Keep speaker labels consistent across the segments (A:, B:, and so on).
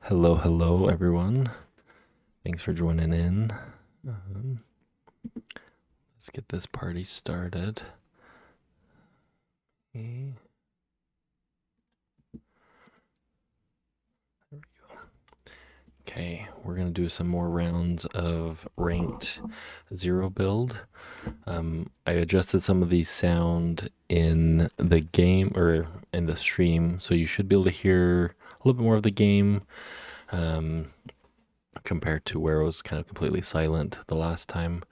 A: Hello, everyone. Thanks for joining in. Um, let's get this party started. Okay. There we go. Okay, we're gonna do some more rounds of ranked zero build. I adjusted some of the sound in the game or in the stream, so you should be able to hear a little bit more of the game. Compared to where it was kind of completely silent the last time.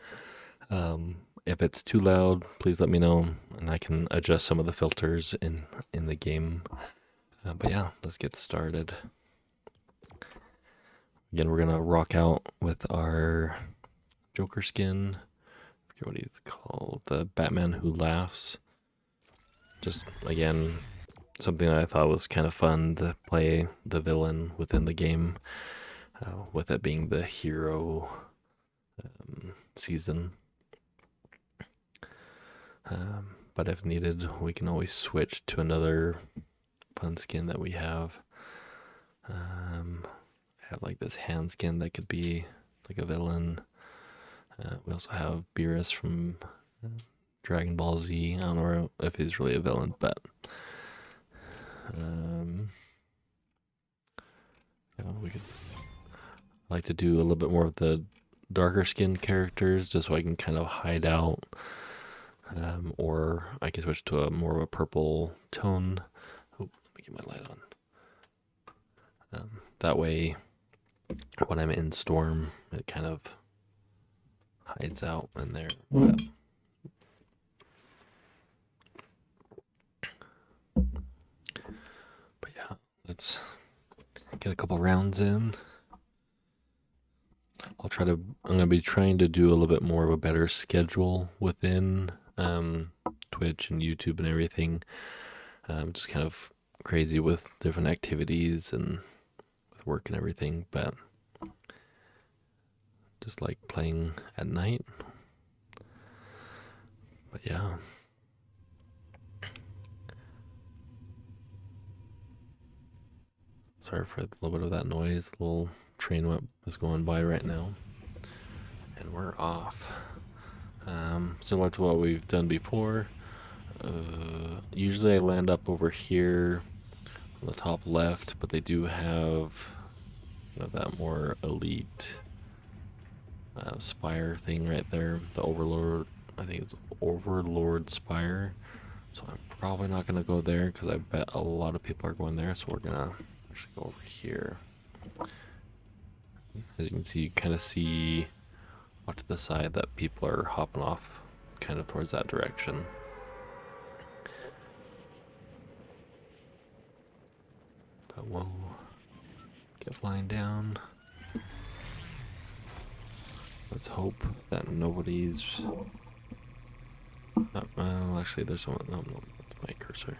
A: If it's too loud, please let me know, and I can adjust some of the filters in the game. But yeah, let's get started. Again, we're gonna rock out with our Joker skin. I forget what he's called, the Batman Who Laughs. Just again, something that I thought was kind of fun to play the villain within the game, with it being the hero season. But if needed, we can always switch to another fun skin that we have. I have like this hand skin that could be like a villain. We also have Beerus from Dragon Ball Z. I don't know if he's really a villain, but we could like to do a little bit more of the darker skinned characters just so I can kind of hide out. Or I can switch to a more of a purple tone. Oh, let me get my light on. That way, when I'm in Storm, it kind of hides out in there. But yeah, let's get a couple rounds in. I'm gonna be trying to do a little bit more of a better schedule within Twitch and YouTube and everything. Just kind of crazy with different activities and with work and everything, but just like playing at night. But yeah. Sorry for a little bit of that noise. A little train was going by right now. And we're off. Similar to what we've done before. Usually I land up over here on the top left, but they do have that more elite spire thing right there. The Overlord, I think it's Overlord Spire. So I'm probably not going to go there because I bet a lot of people are going there. So we're going to actually go over here. As you can see, you kind of see off to the side that people are hopping off kind of towards that direction. But we'll get flying down. Let's hope that nobody's... well, actually, there's someone... No, that's my cursor.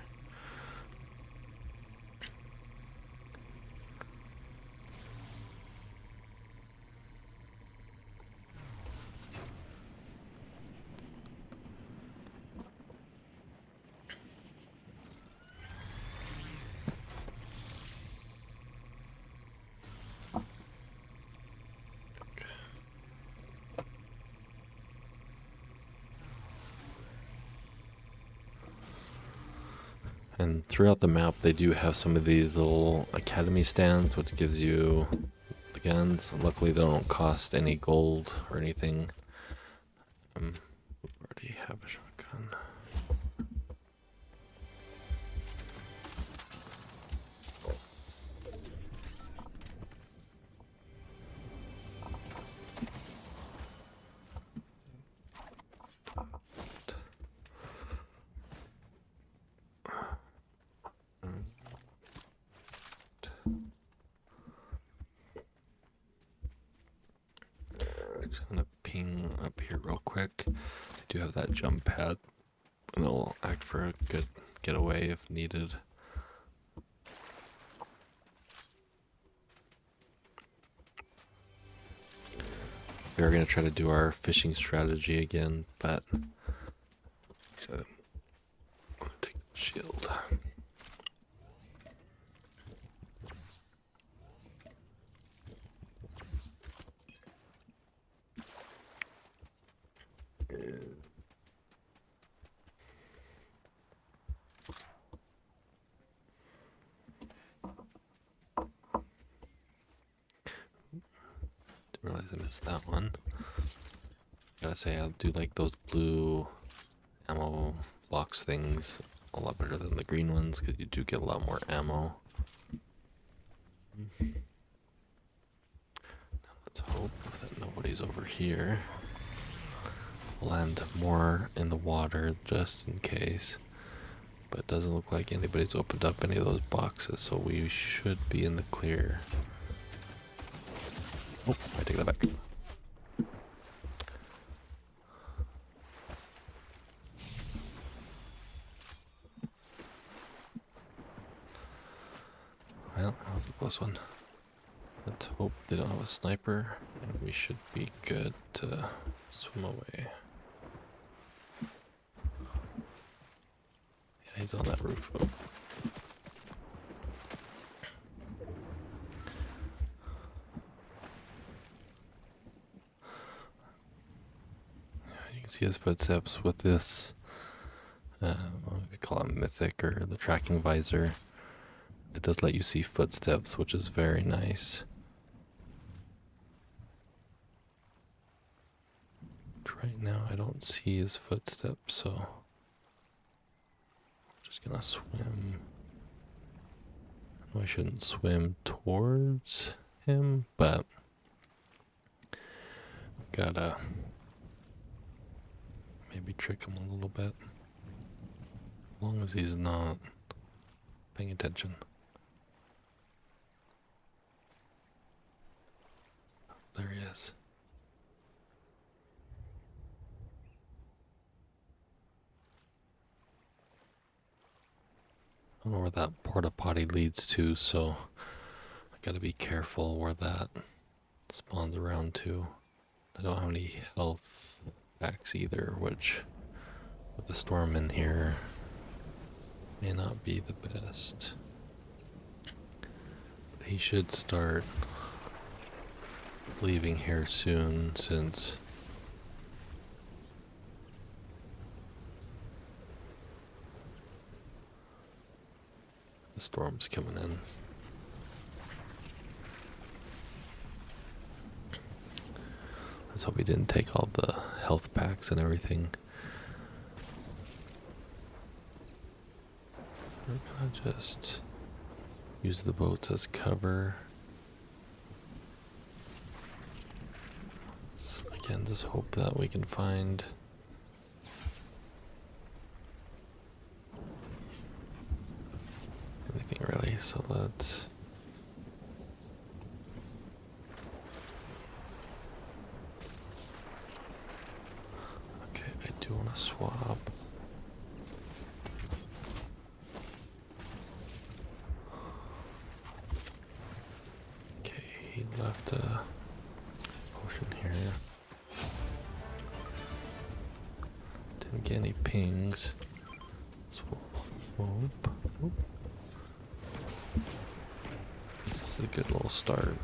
A: And throughout the map, they do have some of these little academy stands, which gives you the guns. Luckily, they don't cost any gold or anything. We already have a shotgun. I'm gonna ping up here real quick. I do have that jump pad, and they'll act for a good getaway if needed. We are gonna try to do our fishing strategy again, but take the shield. Didn't realize I missed that one. Gotta say, I do like those blue ammo box things a lot better than the green ones because you do get a lot more ammo. Now let's hope that nobody's over here. Land more in the water just in case. But it doesn't look like anybody's opened up any of those boxes, so we should be in the clear. Oh, I take that back. Well, that was a close one. Let's hope they don't have a sniper, and we should be good to swim away. Yeah, he's on that roof. Oh. You can see his footsteps with this, what we call it, mythic, or the tracking visor. It does let you see footsteps, which is very nice. Right now, I don't see his footsteps, so I'm just gonna swim. I know I shouldn't swim towards him, but gotta maybe trick him a little bit. As long as he's not paying attention. There he is. I don't know where that porta potty leads to, so I gotta be careful where that spawns around to. I don't have any health packs either, which with the storm in here may not be the best. But he should start leaving here soon, since the storm's coming in. Let's hope he didn't take all the health packs and everything. We're gonna just use the boats as cover. Let's again just hope that we can find anything really. So let's I do want to swap. Okay, he left a potion here. Didn't get any pings. Swoop. This is a good little start.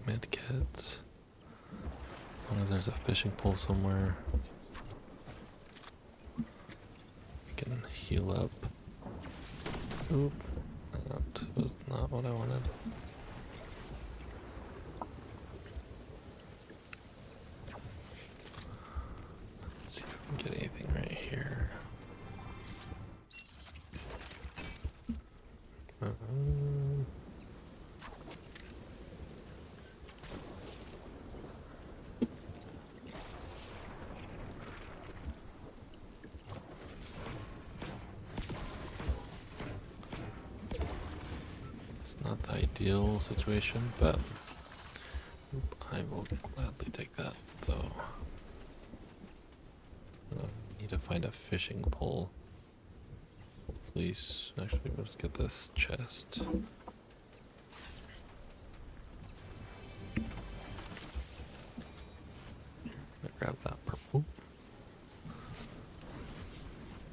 A: Medkits. As long as there's a fishing pole somewhere, we can heal up. Oop, that was not what I wanted. Let's see if we can get anything right here. Not the ideal situation, but I will gladly take that, though. I need to find a fishing pole. Please, actually, let's get this chest. I grab that purple.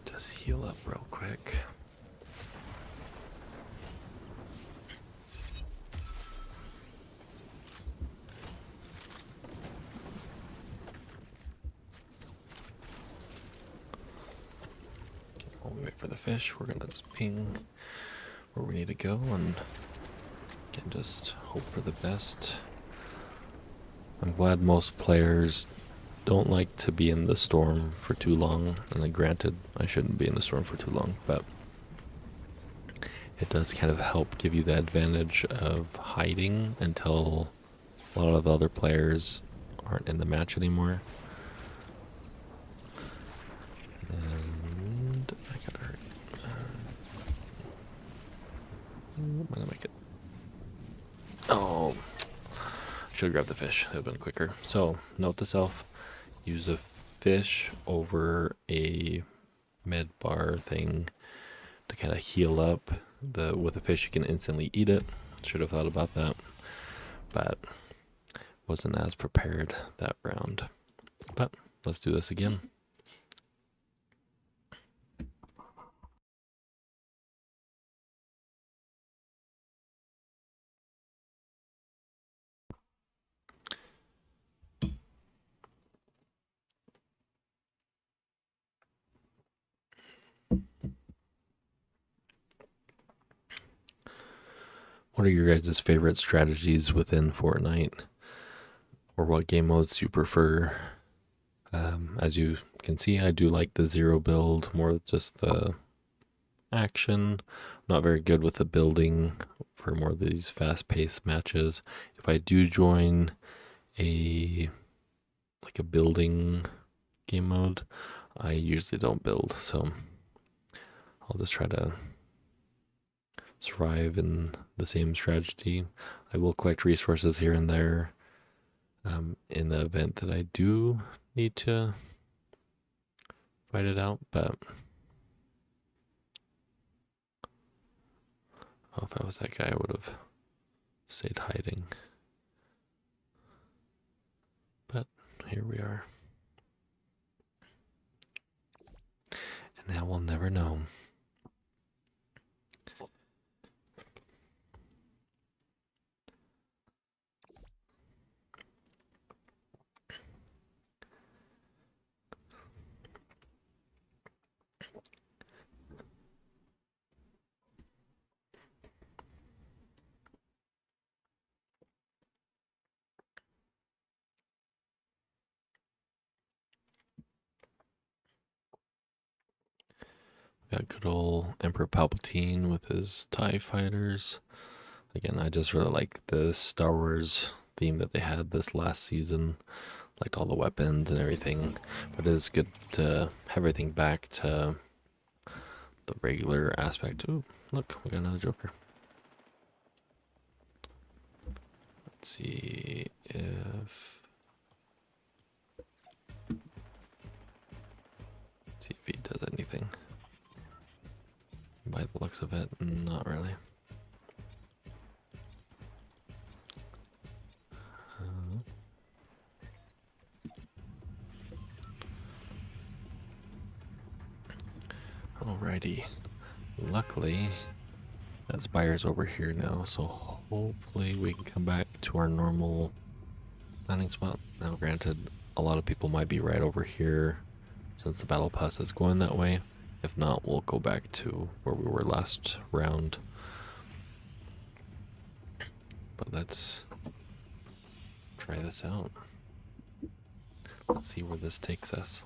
A: Just heal up real quick. while we wait for the fish, we're gonna just ping where we need to go and can just hope for the best. I'm glad most players don't like to be in the storm for too long, and then granted, I shouldn't be in the storm for too long, but it does kind of help give you the advantage of hiding until a lot of the other players aren't in the match anymore. And I got hurt. I'm gonna make it. Oh, should have grabbed the fish. It would have been quicker. So, note to self, use a fish over a med bar thing to kind of heal up. With a fish, you can instantly eat it. Should have thought about that, but wasn't as prepared that round. But let's do this again. What are your guys' favorite strategies within Fortnite? Or what game modes you prefer? As you can see, I do like the zero build, more just the action. Not very good with the building for more of these fast-paced matches. If I do join a building game mode, I usually don't build, so I'll just try to survive in the same strategy. I will collect resources here and there in the event that I do need to fight it out, but if I was that guy, I would have stayed hiding. But here we are. And now we'll never know. Got good old Emperor Palpatine with his TIE fighters. Again, I just really like the Star Wars theme that they had this last season. Liked all the weapons and everything. But it is good to have everything back to the regular aspect. Ooh, look, we got another Joker. Let's see if... Let's see if he does anything. By the looks of it, not really. Alrighty. Luckily, that spire's over here now, so hopefully we can come back to our normal landing spot. Now, granted, a lot of people might be right over here since the battle pass is going that way. If not, we'll go back to where we were last round. But let's try this out. Let's see where this takes us.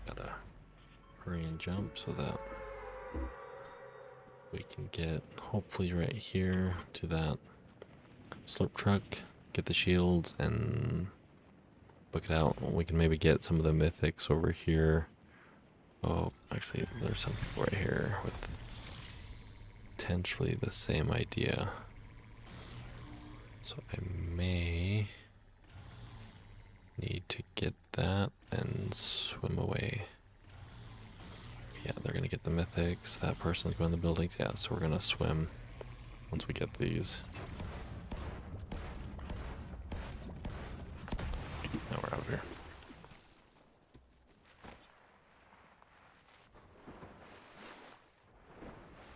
A: Gotta hurry and jump so that we can get hopefully right here to that slurp truck, get the shields, and book it out. We can maybe get some of the mythics over here. Oh, actually, there's some people right here with potentially the same idea. So I may need to get that and swim away. Yeah, they're gonna get the mythics. That person's going to the buildings. Yeah, so we're gonna swim once we get these. Now we're out of here.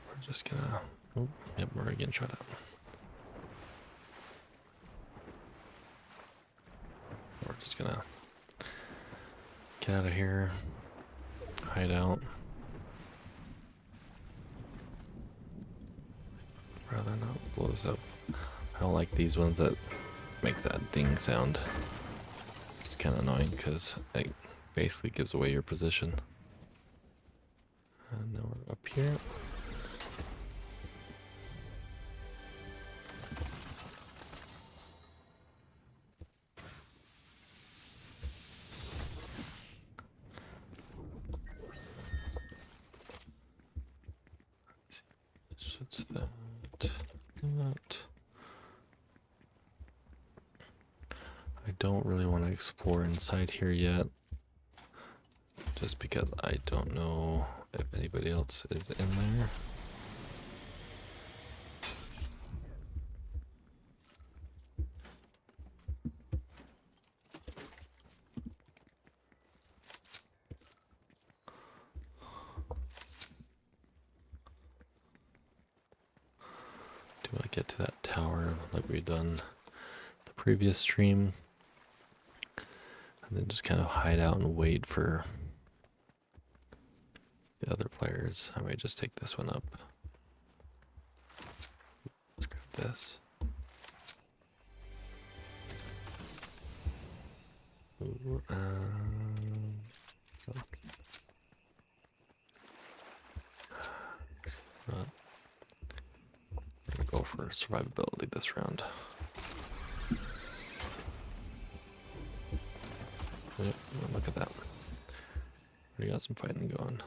A: We're just gonna... Oh, yep, we're getting shot at. Just gonna get out of here, hide out. Rather not blow this up. I don't like these ones that makes that ding sound. It's kind of annoying because it basically gives away your position. And now we're up here. Switch that. I don't really want to explore inside here yet, just because I don't know if anybody else is in there. Do I get to that tower like we've done the previous stream? And then just kind of hide out and wait for the other players. I might just take this one up. Let's grab this. Ooh, not. We're gonna go for survivability this round. Yep, look at that. We got some fighting going.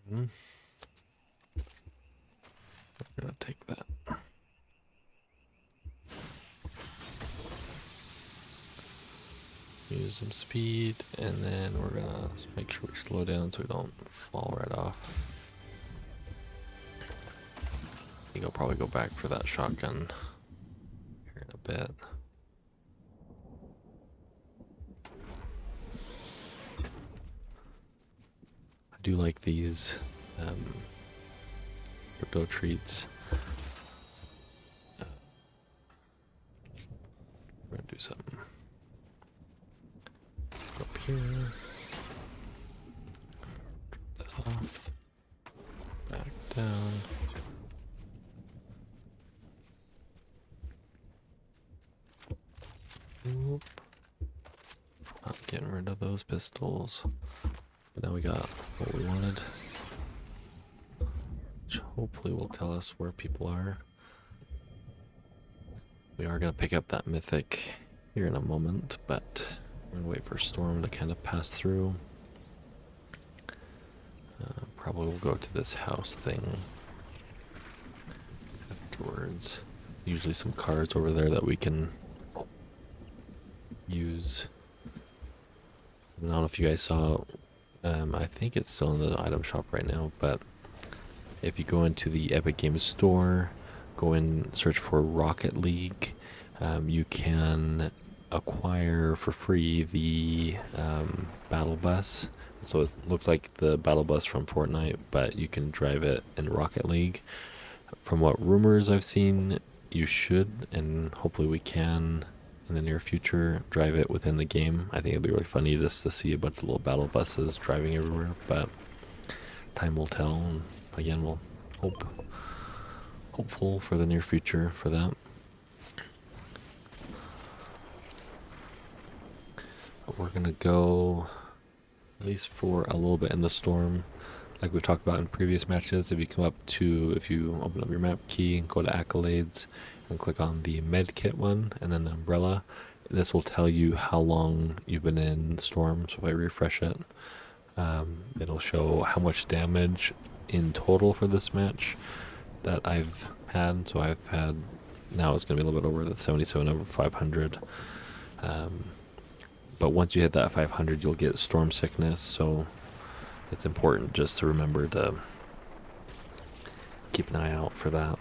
A: I'm gonna take that. Use some speed, and then we're gonna make sure we slow down so we don't fall right off. I think I'll probably go back for that shotgun here in a bit. I do like these crypto treats. We're gonna do something up here. Drop that off. Back down. Oop. Not getting rid of those pistols. But now we got what we wanted, which hopefully will tell us where people are. We are going to pick up that mythic here in a moment, but we're going to wait for Storm to kind of pass through. Probably we'll go to this house thing afterwards. Usually some cards over there that we can use. I don't know if you guys saw, I think it's still in the item shop right now, but if you go into the Epic Games store, go and search for Rocket League, you can acquire for free the battle bus. So it looks like the battle bus from Fortnite, but you can drive it in Rocket League. From what rumors I've seen, you should, and hopefully we can in the near future, drive it within the game. I think it'd be really funny just to see a bunch of little battle buses driving everywhere, but time will tell. And again, we'll hopeful for the near future for that. But we're gonna go at least for a little bit in the storm. Like we've talked about in previous matches, if you open up your map key and go to accolades and click on the med kit one and then the umbrella, this will tell you how long you've been in storm. So if I refresh it, it'll show how much damage in total for this match that I've had. So I've had, now it's going to be a little bit over the 77 over 500. But once you hit that 500, you'll get storm sickness. So it's important just to remember to keep an eye out for that.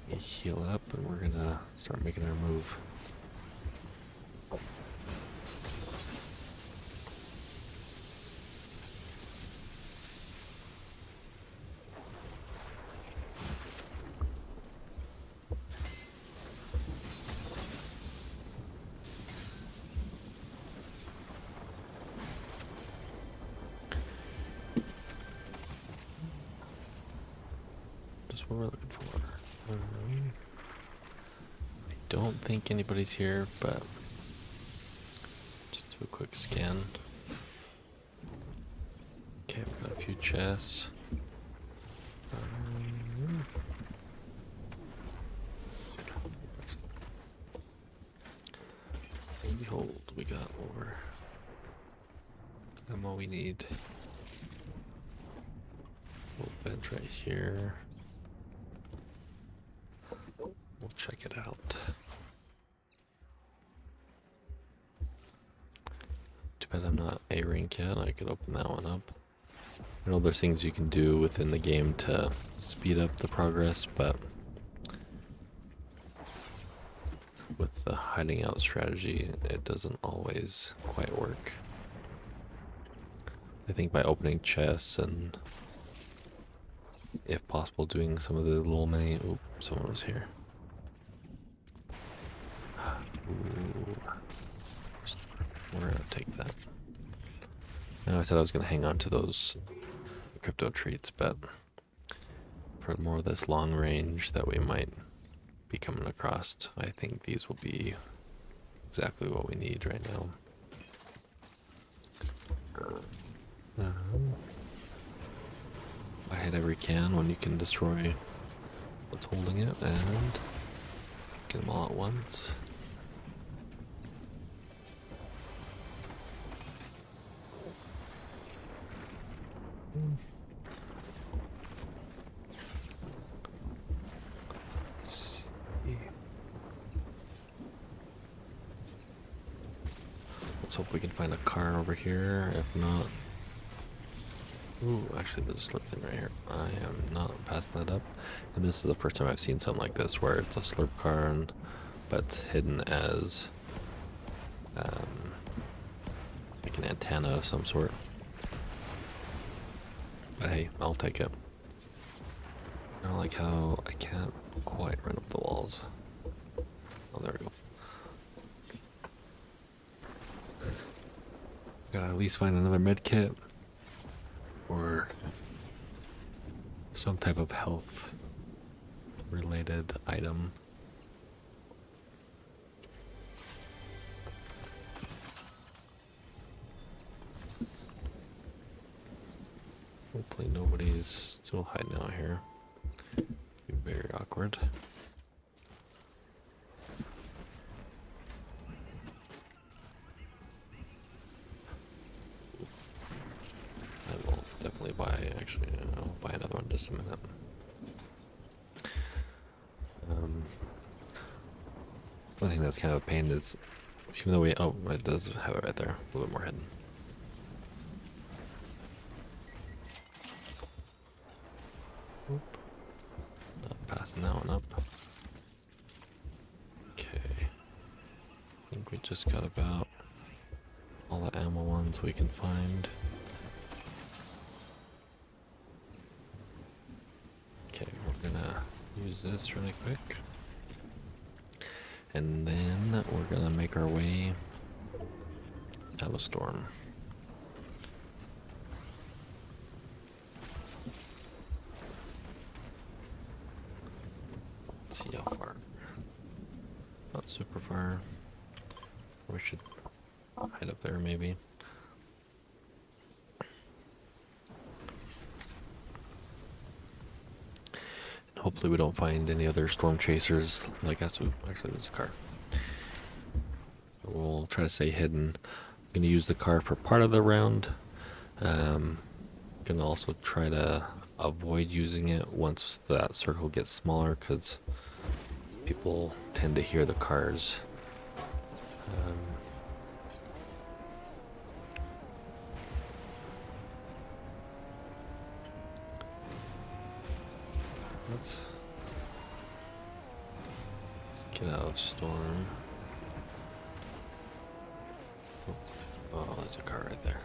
A: Heal up, and we're gonna start making our move. just what we're looking for. I don't think anybody's here, but just do a quick scan. Okay, we've got a few chests. Behold, we got more ammo we need. Little bench right here. We'll check it out. Too bad I'm not A-rank yet. I could open that one up. I know there's things you can do within the game to speed up the progress, but with the hiding out strategy, it doesn't always quite work. I think by opening chests and, if possible, doing some of the little mini... Oop, someone was here. Ooh. We're gonna take that. I know I said I was gonna hang on to those crypto treats, but for more of this long range that we might be coming across, I think these will be exactly what we need right now. I hit every can when you can destroy what's holding it and get them all at once. Let's hope we can find a car over here. If not... Ooh, actually there's a slurp thing right here. I am not passing that up. And this is the first time I've seen something like this where it's a slurp car and, but it's hidden as like an antenna of some sort. But hey, I'll take it. I don't like how I can't quite run up the walls. Oh, there we go. Gotta at least find another med kit or some type of health related item. Hopefully nobody's still hiding out here. Be very awkward. I will definitely buy, actually, I'll buy another one in just a minute. One thing that's kind of a pain is, even though we, oh, it does have it right there, a little bit more hidden. Oop. Not passing that one up. Okay. I think we just got about all the ammo ones we can find. Okay, we're gonna use this really quick. And then we're gonna make our way out of storm. Let's see how far. Not super far. We should hide up there maybe. And hopefully we don't find any other storm chasers like us. Ooh, actually there's a car. We'll try to stay hidden. I'm gonna use the car for part of the round. Gonna also try to avoid using it once that circle gets smaller, because people tend to hear the cars. Let's get out of storm. Oh, there's a car right there.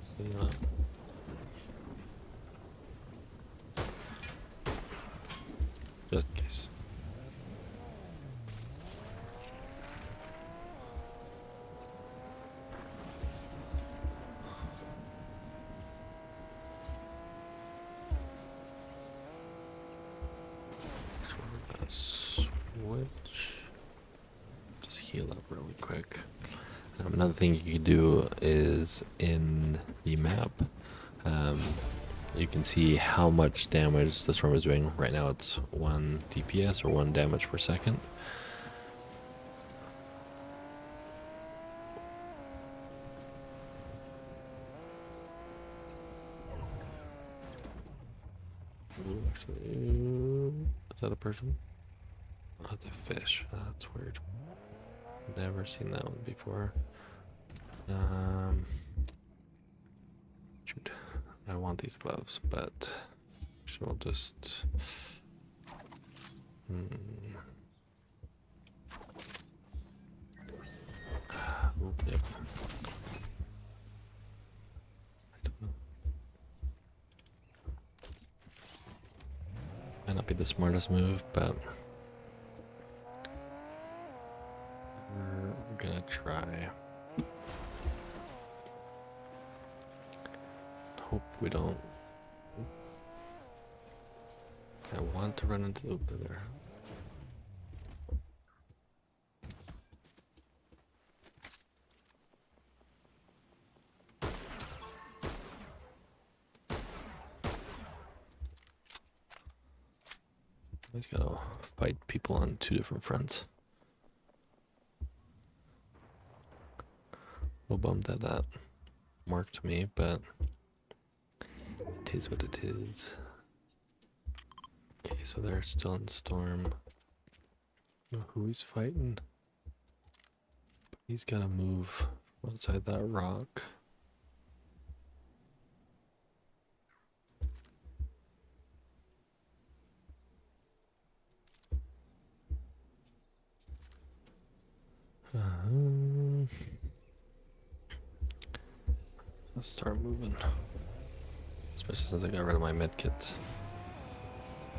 A: See that? Just in case. heal up really quick. Another thing you can do is in the map, you can see how much damage the storm is doing. Right now it's 1 DPS or 1 damage per second. Ooh, actually, is that a person? Oh, that's a fish. That's weird. Never seen that one before. Shoot. I want these gloves, but we'll just... Oh, yep. I don't know. Might not be the smartest move, but we're gonna try. Hope we don't. I want to run into the there. He's gotta fight people on 2 different fronts. A little bummed that marked me, but it is what it is. Okay, so they're still in storm. I don't know who he's fighting. But he's gotta move outside that rock. Let's start moving. Especially since I got rid of my medkits.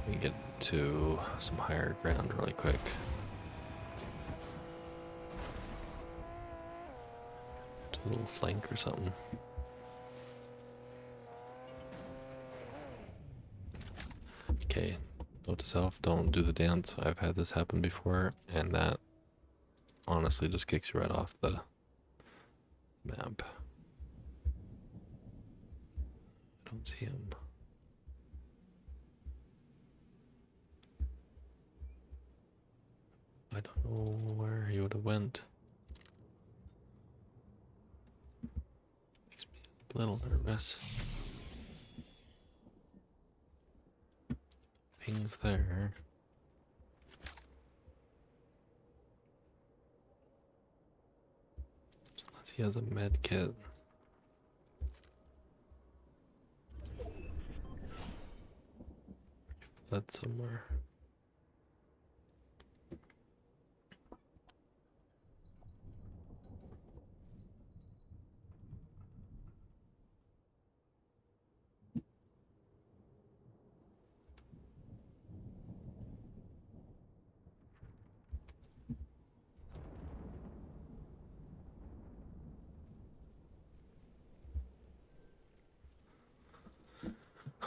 A: We can get to some higher ground really quick. Do a little flank or something. Okay, note to self, don't do the dance. I've had this happen before, and that honestly just kicks you right off the map. I don't see him. I don't know where he would have went. Makes me a little nervous. Ping's there. Unless he has a med kit. Fled somewhere.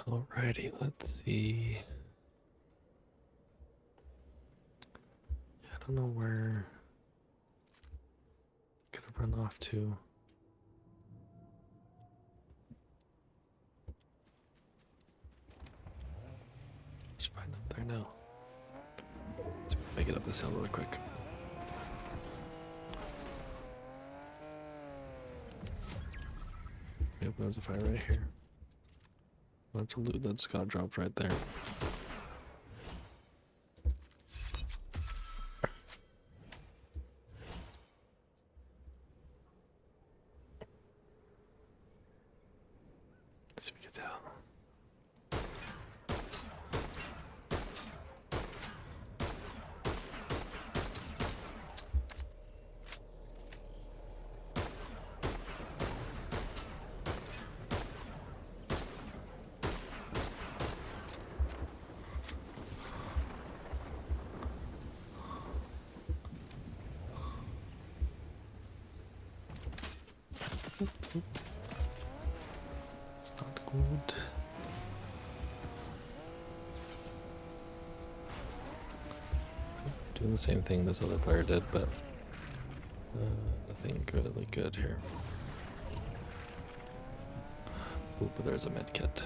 A: Alrighty, let's see. I don't know where I could have run off to. Just find up there now. Let's make it up this hill really quick. Yep, there's a fire right here. Bunch of loot that just got dropped right there. Let's see if we get out. It's not good. Doing the same thing this other player did, but Nothing really good here. Ooh, but there's a med kit.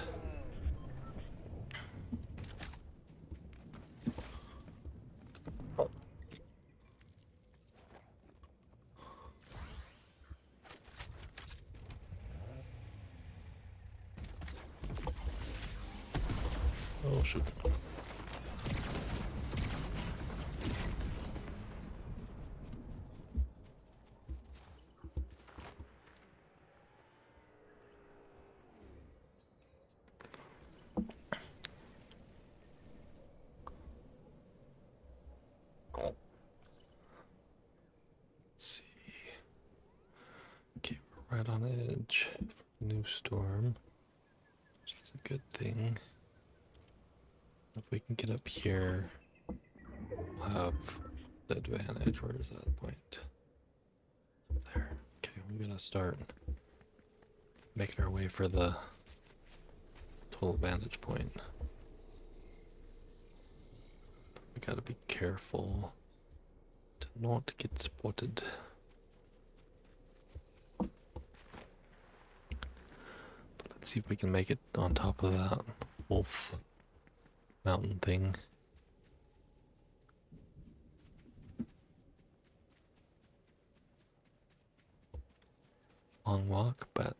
A: Oh shoot. Let's see. Okay, we're right on edge for the new storm, which is a good thing. If we can get up here, we'll have the advantage. Where is that point? There. Okay, we're gonna start making our way for the total vantage point. We gotta be careful to not get spotted. But let's see if we can make it on top of that wolf mountain thing. Long walk, but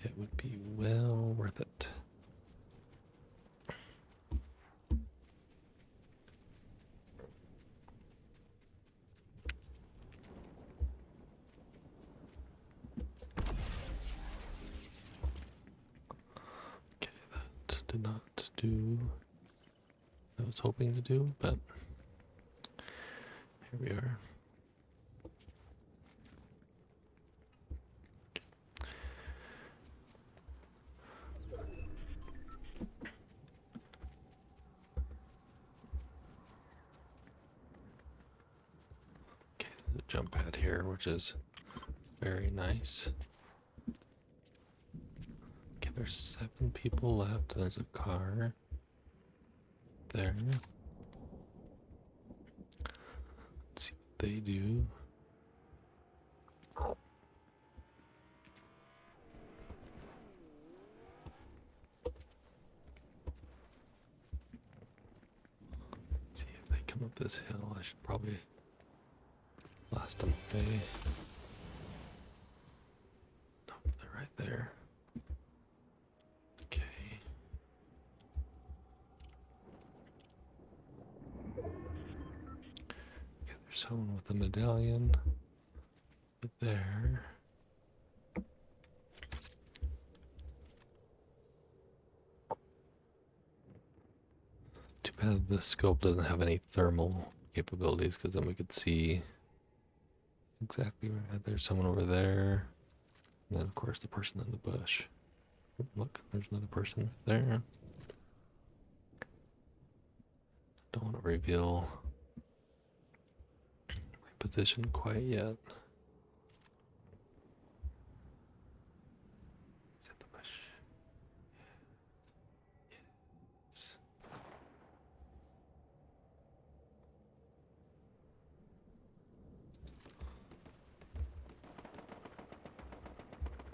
A: it would be well worth it. Okay, that did not do what I was hoping to do, but here we are. Okay, there's a jump pad here, which is very nice. Okay, there's 7 people left. There's a car there. Let's see what they do. See if they come up this hill. I should probably blast them away. Nope, they're right there. Okay. Okay, there's someone with a medallion. Right there. Too bad the scope doesn't have any thermal capabilities, because then we could see exactly where. There's someone over there. And then, of course, the person in the bush. Look, there's another person there. Don't want to reveal my position quite yet. Is that the bush? Yes.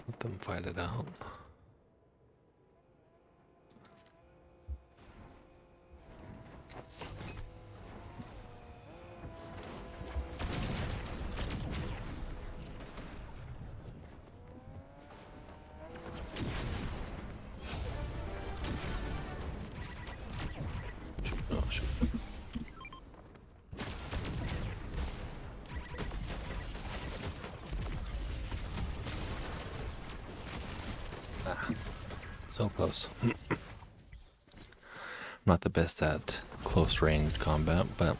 A: Let them fight it out. Oh, shoot. Ah, so close. I'm not the best at close range combat, but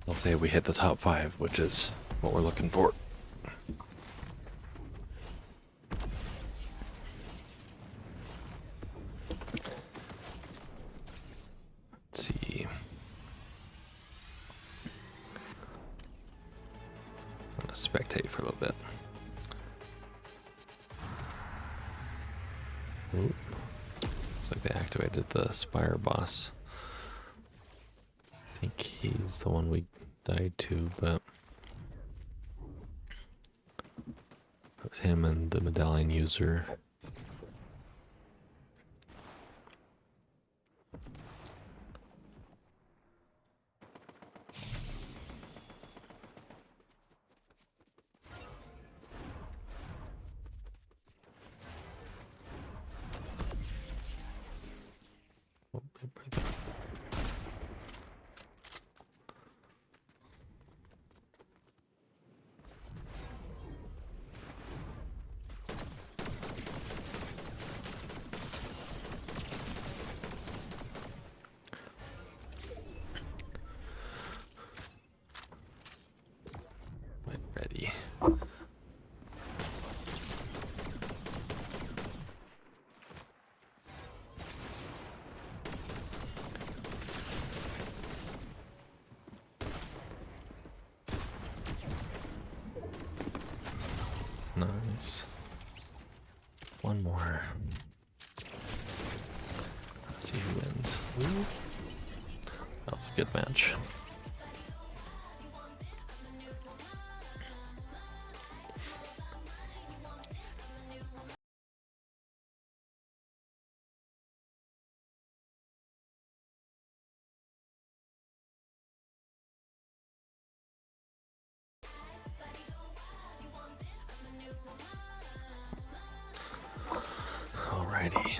A: I'll say we hit the top 5, which is what we're looking for. Let's see. I'm gonna spectate for a little bit. Oop. Looks like they activated the Spire boss. I think he's the one we died to, but him and the medallion user. Ready. Nice. One more. Let's see who wins. Ooh. That was a good match. Alrighty.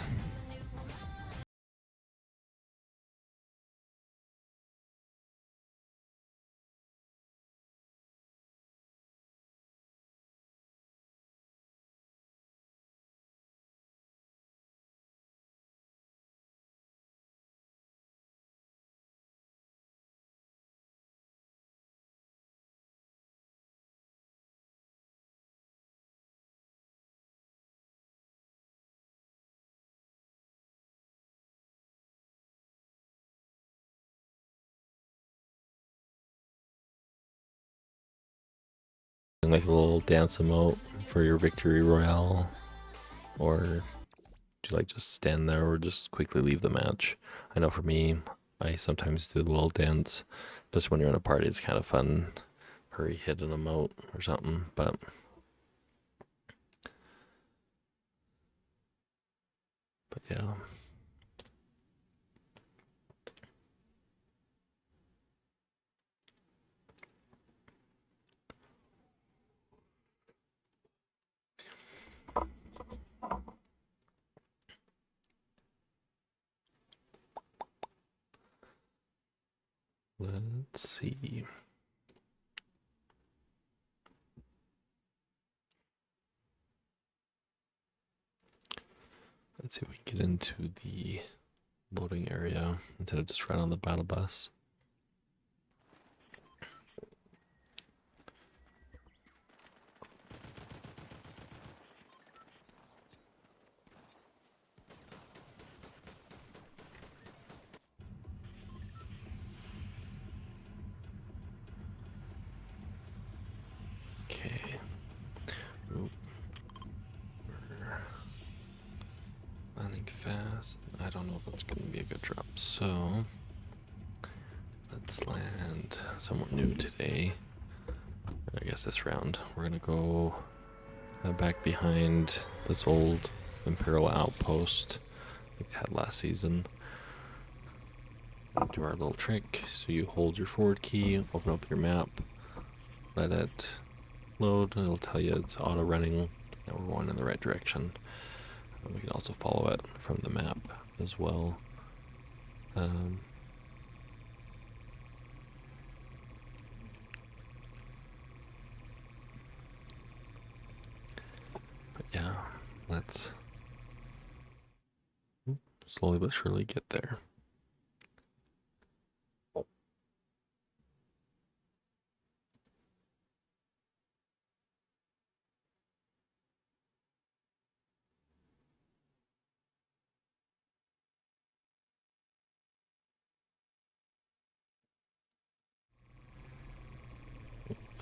A: Like a little dance emote for your victory royale, or do you like just stand there or just quickly leave the match? I know for me, I sometimes do the little dance, especially when you're in a party. It's kind of fun. Hurry, hit an emote or something, but yeah. Let's see. Let's see if we can get into the loading area instead of just right on the battle bus. Okay. Oop. We're landing fast. I don't know if that's going to be a good drop, so let's land somewhere new today. I guess this round we're gonna go back behind this old Imperial outpost like we had last season. Do our little trick. So you hold your forward key, open up your map, let it load, and it'll tell you it's auto running and we're going in the right direction. And we can also follow it from the map as well. But yeah, let's slowly but surely get there.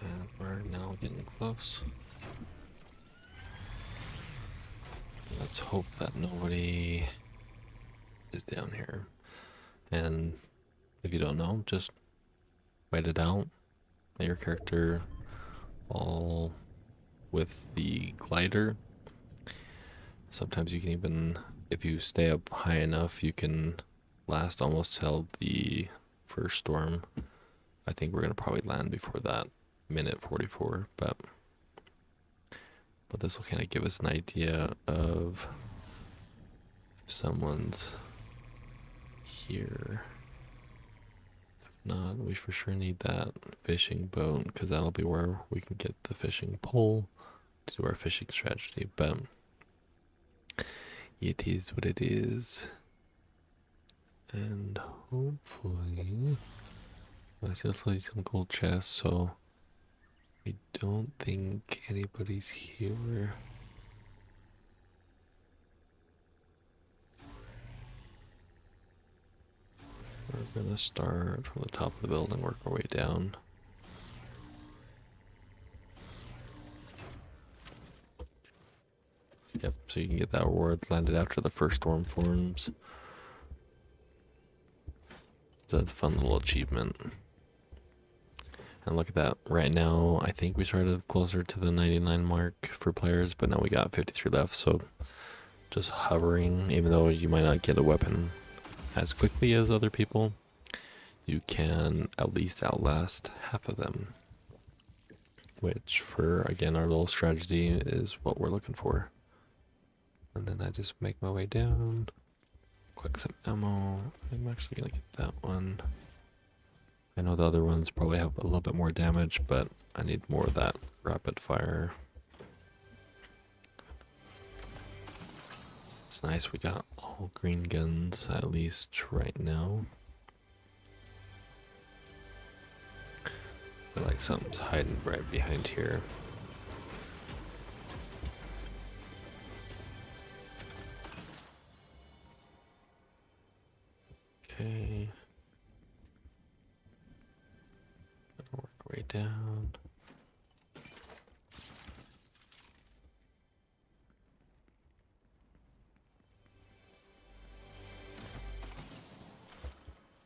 A: And we're now getting close. Let's hope that nobody is down here. And if you don't know, just write it out. Let your character fall with the glider. Sometimes you can even, if you stay up high enough, you can last almost till the first storm. I think we're gonna probably land before that, minute 44, but this will kind of give us an idea of if someone's here. If not, we for sure need that fishing boat, because that'll be where we can get the fishing pole to do our fishing strategy. But it is what it is. And hopefully, I see also some gold chests, so I don't think anybody's here. We're gonna start from the top of the building, work our way down. Yep, so you can get that reward landed after the first storm forms. So that's a fun little achievement. And look at that, right now I think we started closer to the 99 mark for players, but now we got 53 left, so just hovering, even though you might not get a weapon as quickly as other people, you can at least outlast half of them. Which for, again, our little strategy is what we're looking for. And then I just make my way down, collect some ammo. I'm actually gonna get that one. I know the other ones probably have a little bit more damage, but I need more of that rapid fire. It's nice we got all green guns, at least right now. I feel like something's hiding right behind here. Okay. Work our way down.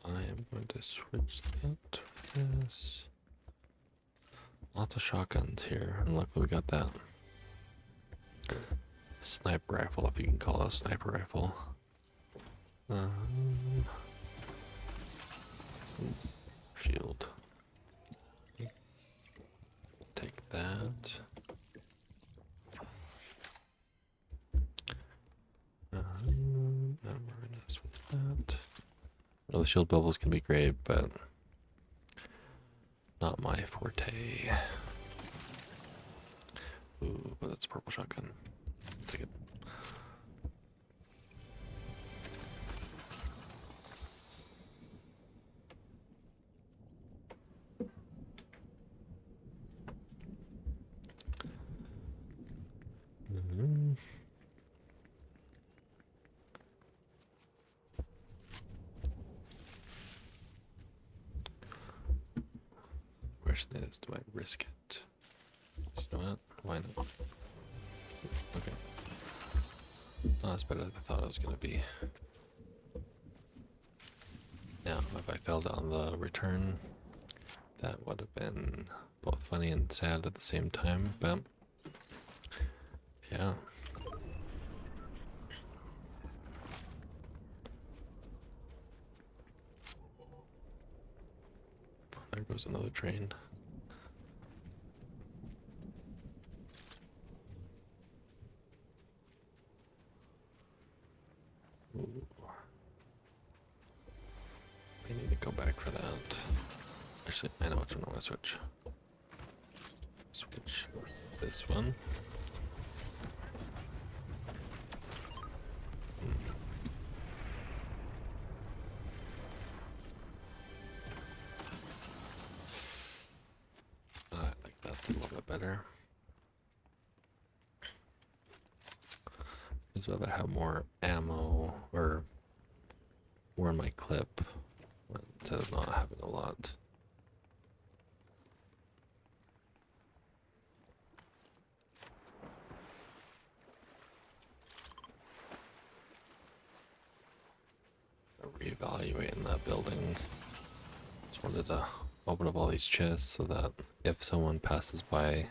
A: I am going to switch that for this. Lots of shotguns here, and luckily we got that sniper rifle, if you can call it a sniper rifle. Shield. Take that. And we're gonna switch that. Well, the shield bubbles can be great, but not my forte. Ooh, but that's a purple shotgun. Take it. Question is, do I risk it? You know what? Why not? Okay. Oh, that's better than I thought it was gonna be. Now, if I fell down the return, that would have been both funny and sad at the same time, but yeah. There goes another train. Ooh. I need to go back for that. Actually, I know which one I'm gonna switch. Switch this one. I like that a little bit better. I'd rather have more ammo or more in my clip instead of not having a lot. Reevaluating that building. Just wanted to open up all these chests so that if someone passes by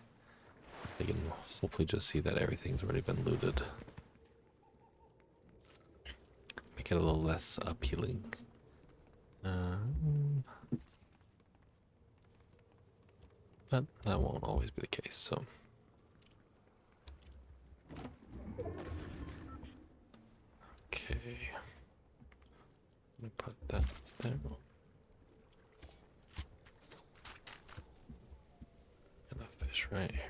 A: They can hopefully just see that everything's already been looted. Make it a little less appealing. But that won't always be the case, so. Okay. Let me put that there. And a fish right here.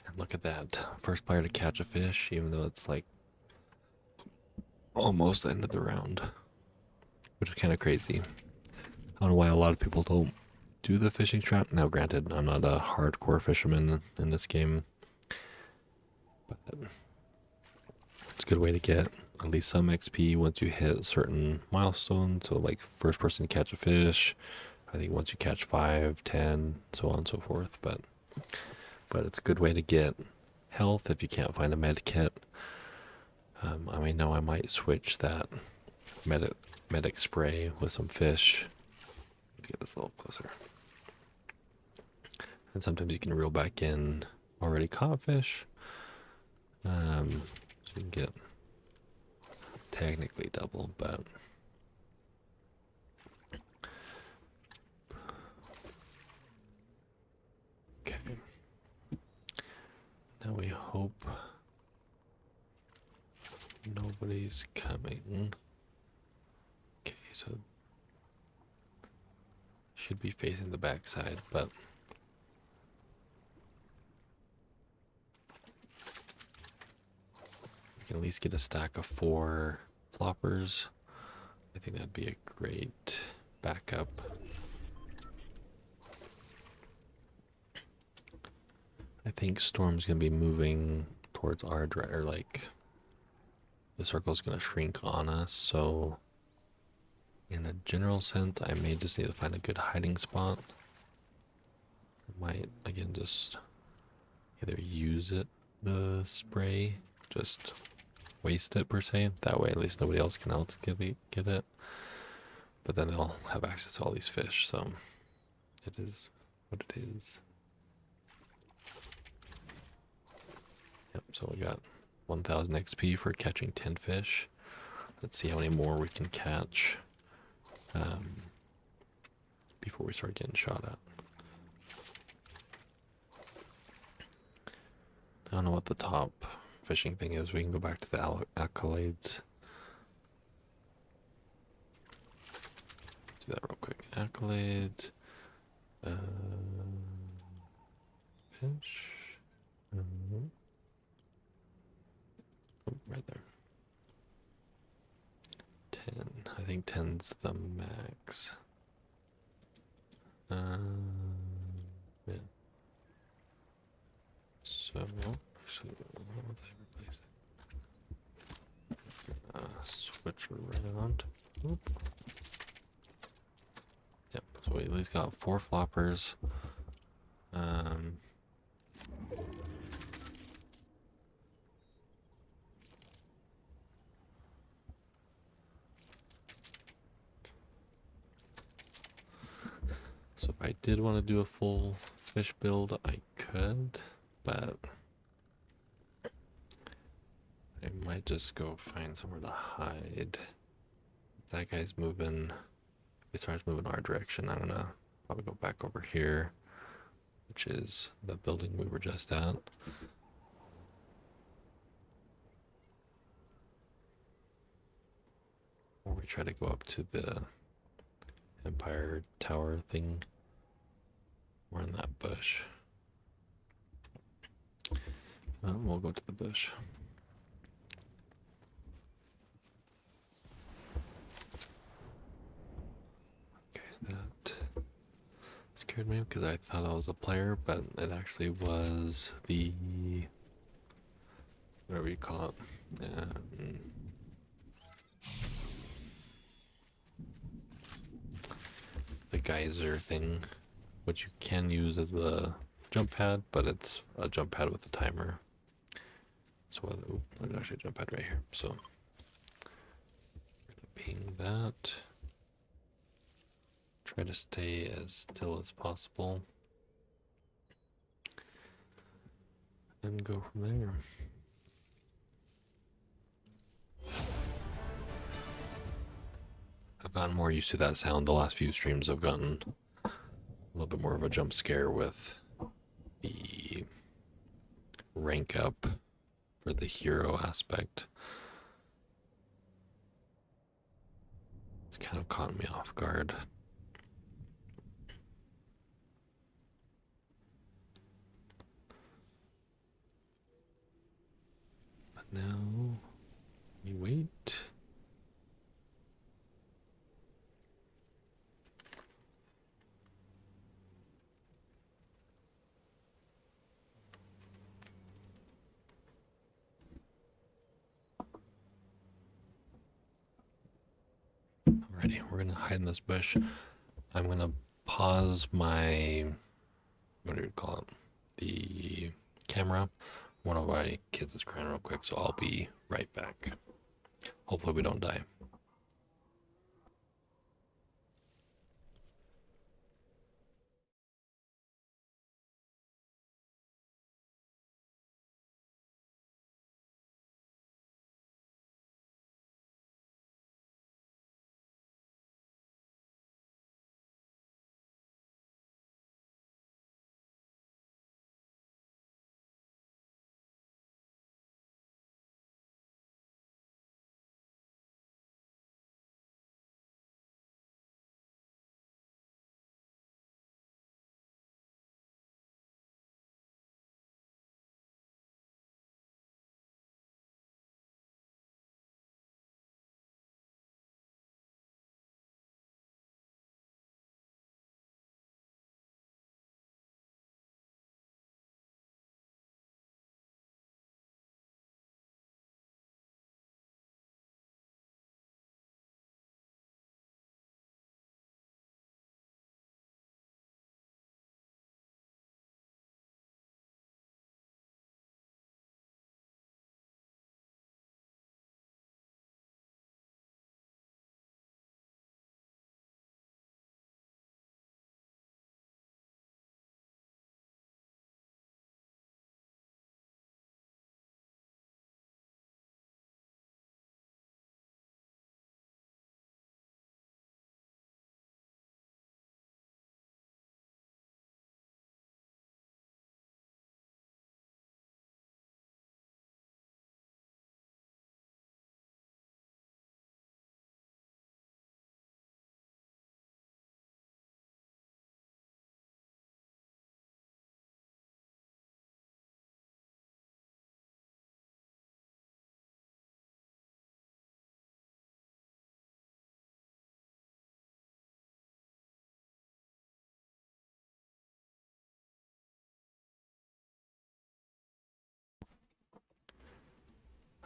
A: And look at that. First player to catch a fish, even though it's like almost the end of the round. Which is kind of crazy. I don't know why a lot of people don't do the fishing trap. Now, granted, I'm not a hardcore fisherman in this game, but it's a good way to get at least some XP once you hit certain milestones. So, like first person to catch a fish, I think once you catch 5, 10, so on and so forth. But it's a good way to get health if you can't find a med kit. I mean, now I might switch that medic spray with some fish. Get this a little closer. And sometimes you can reel back in already caught fish. So you can get technically double, but okay. Now we hope nobody's coming. Okay, so should be facing the backside, but we can at least get a stack of 4 floppers. I think that'd be a great backup. I think Storm's gonna be moving towards our direction, like the circle's gonna shrink on us, so in a general sense, I may just need to find a good hiding spot. I might, again, just either use it, the spray, just waste it per se. That way, at least nobody else can get it. But then they'll have access to all these fish, so it is what it is. Yep, so we got 1000 XP for catching 10 fish. Let's see how many more we can catch before we start getting shot at. I don't know what the top fishing thing is. We can go back to the accolades. Let's do that real quick. Accolades. Fish. Oh, right there. 10. I think 10's the max. Yeah. So, actually, what was I replacing? Switch around. Oop. Yep, so we at least got 4 floppers. So if I did want to do a full fish build, I could, but I might just go find somewhere to hide. If that guy's moving, if he starts moving our direction, I'm gonna probably go back over here, which is the building we were just at. Or we try to go up to the Empire Tower thing. We're in that bush. We'll go to the bush. Okay, that scared me because I thought I was a player, but it actually was the, whatever you call it, the geyser thing, which you can use as a jump pad, but it's a jump pad with a timer. So let's actually jump pad right here. So ping that. Try to stay as still as possible. And go from there. I've gotten more used to that sound. The last few streams I've gotten a little bit more of a jump scare with the rank up for the hero aspect. It's kind of caught me off guard. But now we wait. Alrighty, we're gonna hide in this bush. I'm gonna pause my, what do you call it? The camera. One of my kids is crying real quick, so I'll be right back. Hopefully we don't die.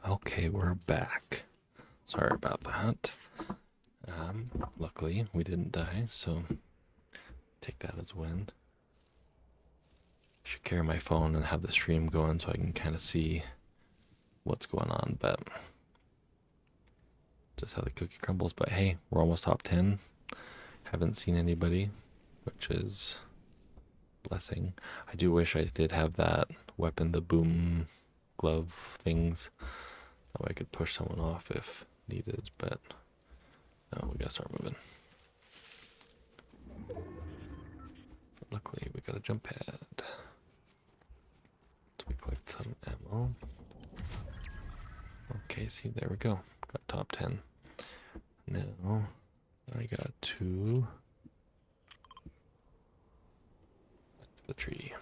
A: Okay, we're back. Sorry about that. Luckily, we didn't die, so take that as a win. Should carry my phone and have the stream going so I can kind of see what's going on, but just how the cookie crumbles. But hey, we're almost top 10. Haven't seen anybody, which is a blessing. I do wish I did have that weapon, the boom glove things. That way I could push someone off if needed, but no, we gotta start moving. But luckily, we got a jump pad. So we collect some ammo. Okay, see, there we go. Got top 10. Now, I got to the tree.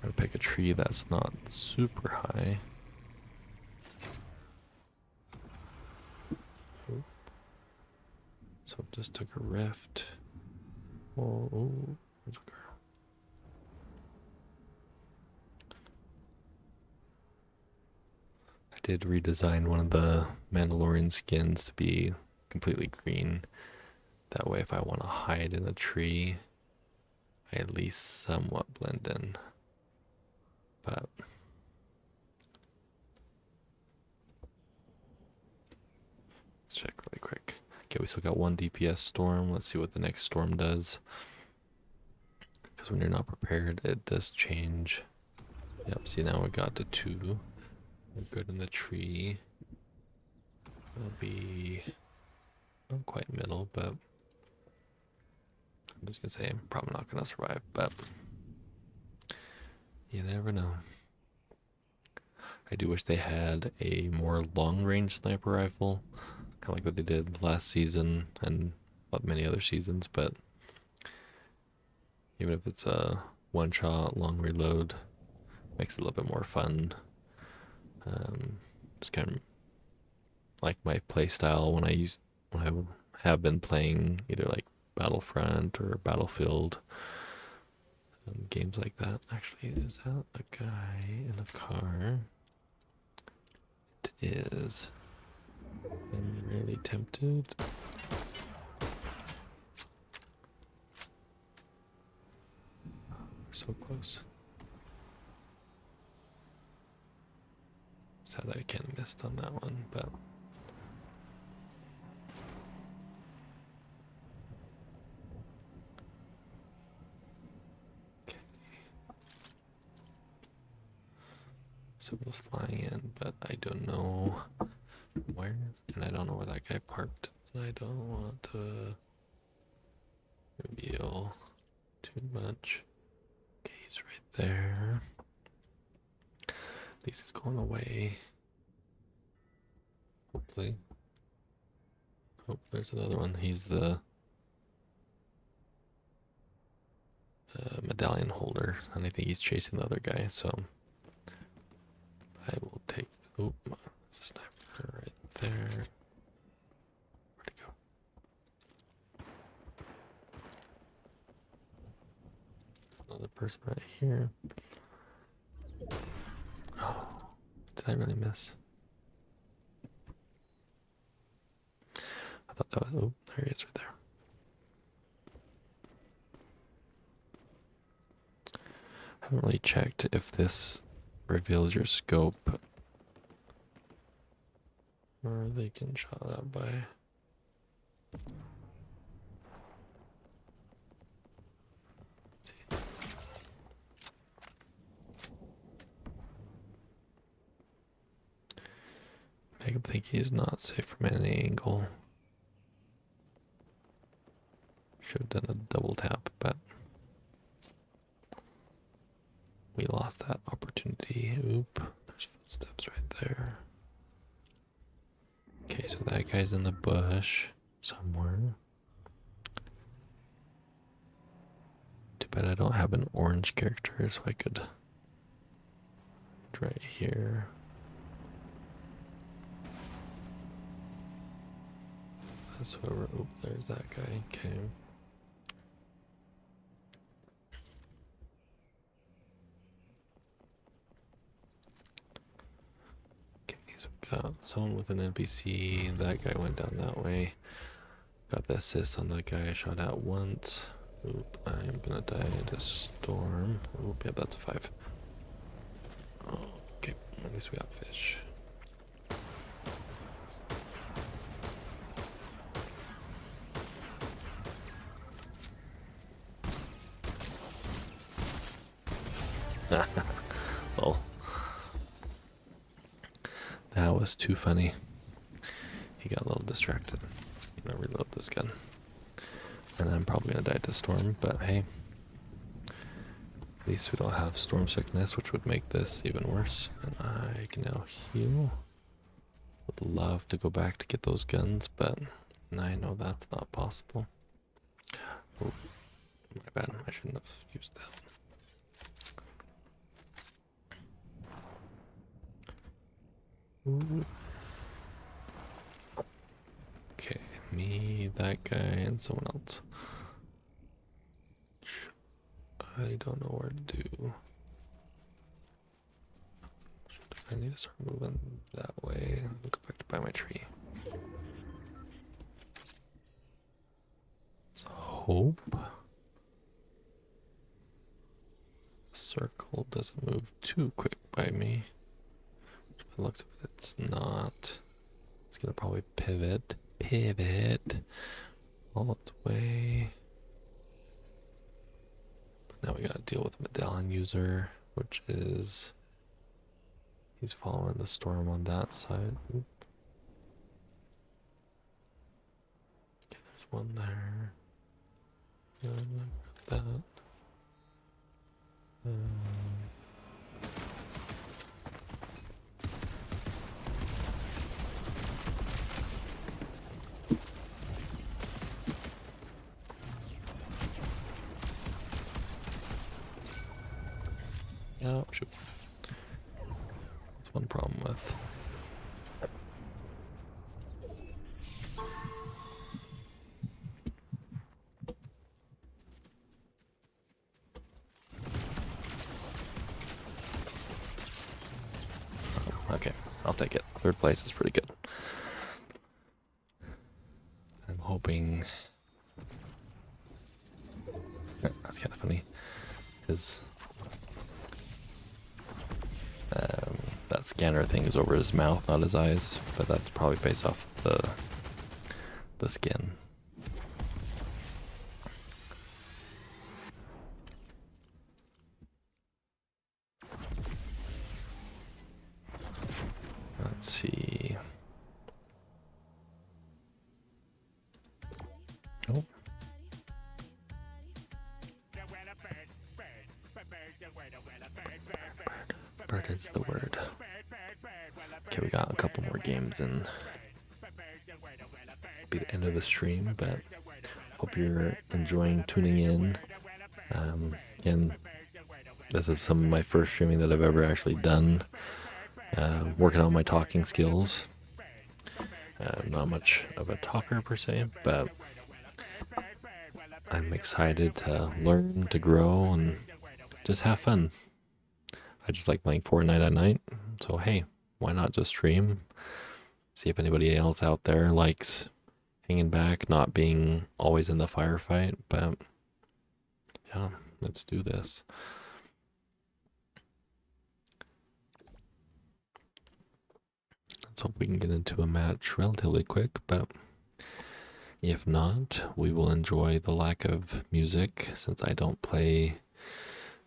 A: I'm gonna pick a tree that's not super high. So just took a rift. Oh, where's the girl? I did redesign one of the Mandalorian skins to be completely green. That way, if I want to hide in a tree, I at least somewhat blend in. But let's check really quick. Okay, we still got one DPS storm. Let's see what the next storm does. Because when you're not prepared, it does change. Yep, see now we got to 2. We're good in the tree. It'll be not quite middle, but I'm just gonna say I'm probably not gonna survive, but you never know. I do wish they had a more long-range sniper rifle, kind of like what they did last season and many other seasons, but even if it's a one-shot, long reload, makes it a little bit more fun. Just kind of like my play style when I have been playing either like Battlefront or Battlefield, games like that. Actually, is that a guy in a car? It is. I'm really tempted. We're so close. Sad I kind of missed on that one, but okay. Someone's flying in, but I don't know where, and I don't know where that guy parked, and I don't want to reveal too much. Okay, he's right there. At least he's going away. Hopefully. Oh, there's another one. He's the medallion holder, and I think he's chasing the other guy, so I will take. Oh, there's a sniper right there. Where'd it go? Another person right here. Oh, did I really miss? I thought that was. Oh, there he is right there. I haven't really checked if this reveals your scope or they can shot out by. Make him think he's not safe from any angle. Should have done a double tap, but we lost that opportunity. Oop, there's footsteps right there. Okay, so that guy's in the bush somewhere. Too bad I don't have an orange character, so I could right here. That's whoever. Oop, there's that guy. Okay. So we got someone with an NPC. That guy went down that way. Got the assist on that guy I shot at once. Oop, I'm gonna die to storm. Oop, yep, that's a 5. Oh, okay, at least we got fish. Oh, that was too funny. He got a little distracted. I'm gonna reload this gun. And I'm probably gonna die to storm, but hey. At least we don't have storm sickness, which would make this even worse. And I can now heal. Would love to go back to get those guns, but I know that's not possible. Oh, my bad. I shouldn't have used that. Ooh. Okay, me, that guy, and someone else. I don't know where to do. I need to start moving that way and go back to buy my tree. Let's hope doesn't move too quick by me. By the looks of it, it's not. It's gonna probably pivot all its way. But now we gotta deal with the medallion user, which is he's following the storm on that side. Oop. Okay, there's one there. That. Oh, shoot. That's one problem with. Okay, I'll take it. Third place is pretty good. I'm hoping. That's kind of funny. His that scanner thing is over his mouth, not his eyes, but that's probably based off the skin. Let's see. Oh. Bird is the word. Okay, we got a couple more games and be the end of the stream, but hope you're enjoying tuning in. Again, this is some of my first streaming that I've ever actually done. Working on my talking skills. Not much of a talker per se, but I'm excited to learn, to grow, and just have fun. I just like playing Fortnite at night, so hey, why not just stream? See if anybody else out there likes hanging back, not being always in the firefight, but yeah, let's do this. Let's hope we can get into a match relatively quick, but if not, we will enjoy the lack of music since I don't play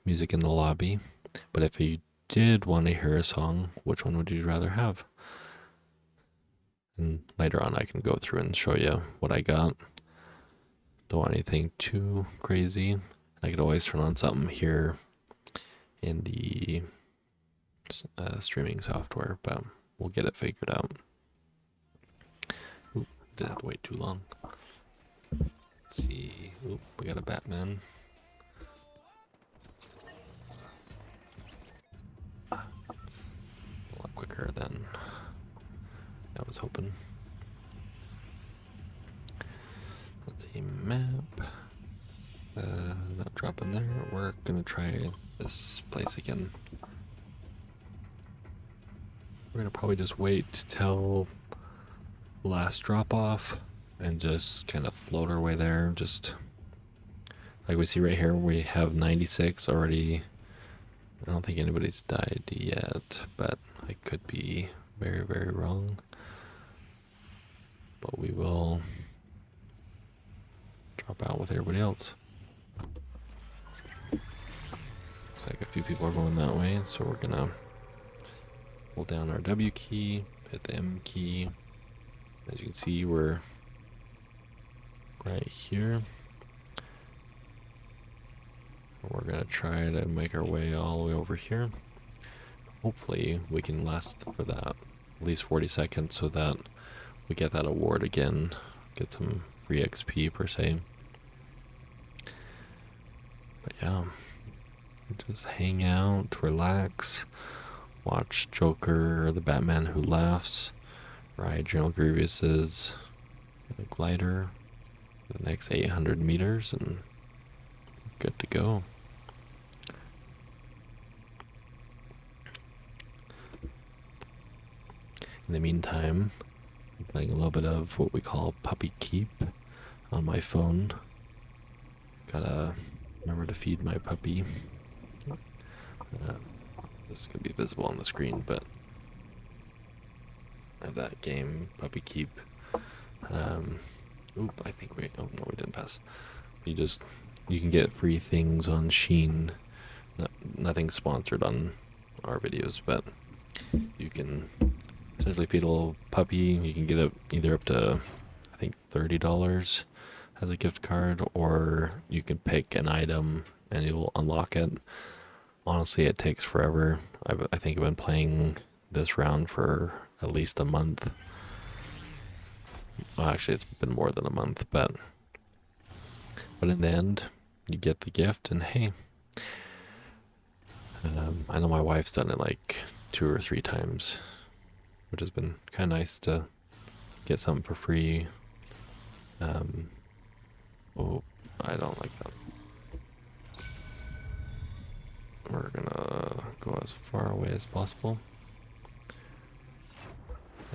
A: music in the lobby. But if you did want to hear a song, which one would you rather have? And later on I can go through and show you what I got. Don't want anything too crazy. I could always turn on something here in the streaming software, but we'll get it figured out. Oop, did have to wait too long. Let's see. Oop, we got a Batman. A lot quicker than I was hoping. Let's see, map. Not dropping there. We're gonna try this place again. We're gonna probably just wait till last drop off and just kind of float our way there. Just like we see right here, we have 96 already. I don't think anybody's died yet, but I could be very, very wrong. But we will drop out with everybody else. Looks like a few people are going that way, so we're gonna hold down our W key, hit the M key. As you can see, we're right here. We're gonna try to make our way all the way over here. Hopefully we can last for that at least 40 seconds so that we get that award again, get some free XP per se. But yeah, just hang out, relax, watch Joker or the Batman Who Laughs ride General Grievous's glider for the next 800 meters and good to go. In the meantime, I'm playing a little bit of what we call Puppy Keep on my phone. Gotta remember to feed my puppy. Uh, this could be visible on the screen, but I have that game, Puppy Keep. Oop, I think we, oh no, we didn't pass. You can get free things on Sheen. Nothing sponsored on our videos, but you can essentially feed a little puppy. You can get it either up to, I think, $30 as a gift card, or you can pick an item and it will unlock it. Honestly, it takes forever. I think I've been playing this round for at least a month. Well, actually, it's been more than a month, but in the end, you get the gift, and hey, I know my wife's done it like 2 or 3 times, which has been kind of nice to get something for free. Oh, I don't like that. We're gonna go as far away as possible.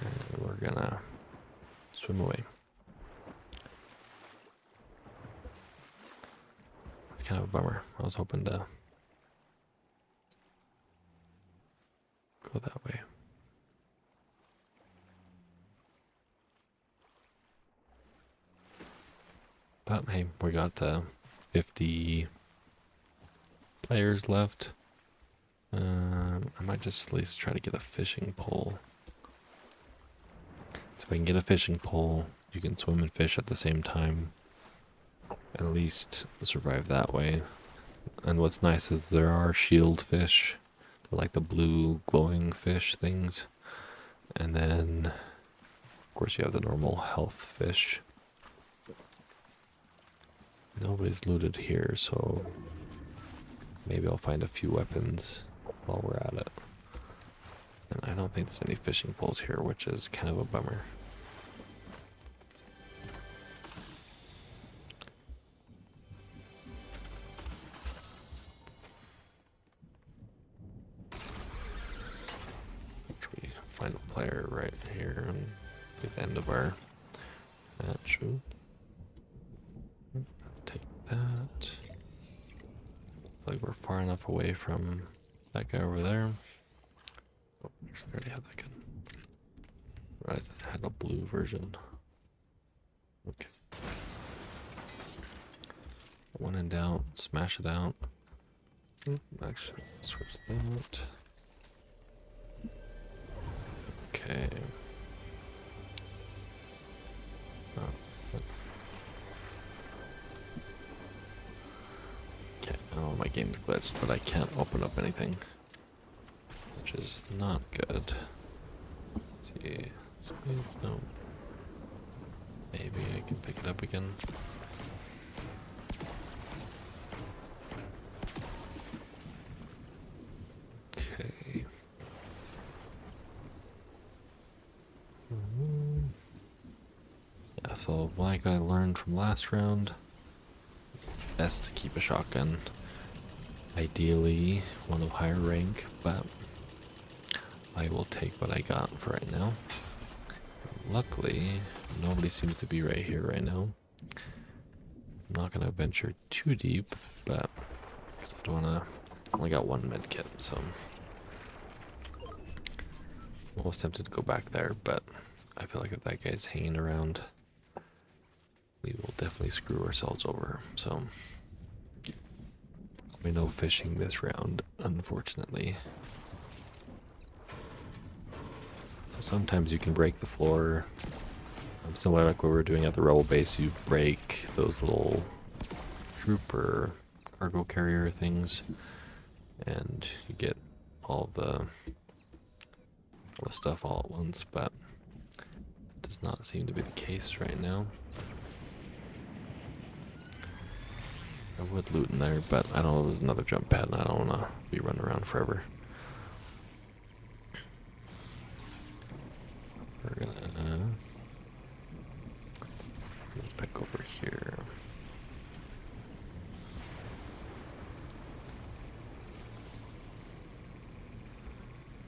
A: And we're gonna swim away. It's kind of a bummer. I was hoping to go that way. But hey, we got 50 players left. I might just at least try to get a fishing pole. So if I can get a fishing pole, you can swim and fish at the same time. At least survive that way. And what's nice is there are shield fish. They're like the blue glowing fish things. And then, of course, you have the normal health fish. Nobody's looted here, so maybe I'll find a few weapons while we're at it. And I don't think there's any fishing poles here, which is kind of a bummer. We find a player right here at the end of our match. Ooh. Take that. Like we're far enough away from that guy over there. Oh, actually, I already have that gun. Realized I had a blue version. Okay. One in doubt, smash it out. Actually, switch that. Okay. Oh. Okay, oh, my game's glitched, but I can't open up anything, which is not good. Let's see. No. Maybe I can pick it up again. Okay. Yeah, so like I learned from last round, best to keep a shotgun. Ideally, one of higher rank, but I will take what I got for right now. Luckily, nobody seems to be right here right now. I'm not gonna venture too deep, but because I don't wanna. I only got one med kit, so I'm almost tempted to go back there, but I feel like if that guy's hanging around, we will definitely screw ourselves over. So we no fishing this round, unfortunately. Sometimes you can break the floor. Similar like what we were doing at the rebel base, you break those little troop or cargo carrier things, and you get all the stuff all at once, but it does not seem to be the case right now. I would loot in there, but I don't know, there's another jump pad and I don't want to be running around forever. We're gonna pick over here.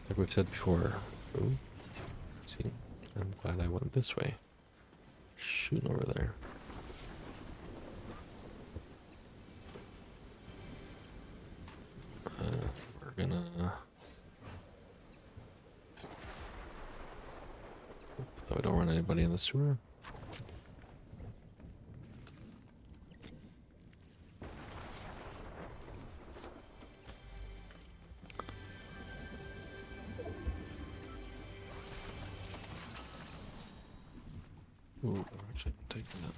A: Like we've said before. Ooh, see, I'm glad I went this way. Shooting over there. We're we're gonna hope that we don't run anybody in the sewer. Ooh, actually take that.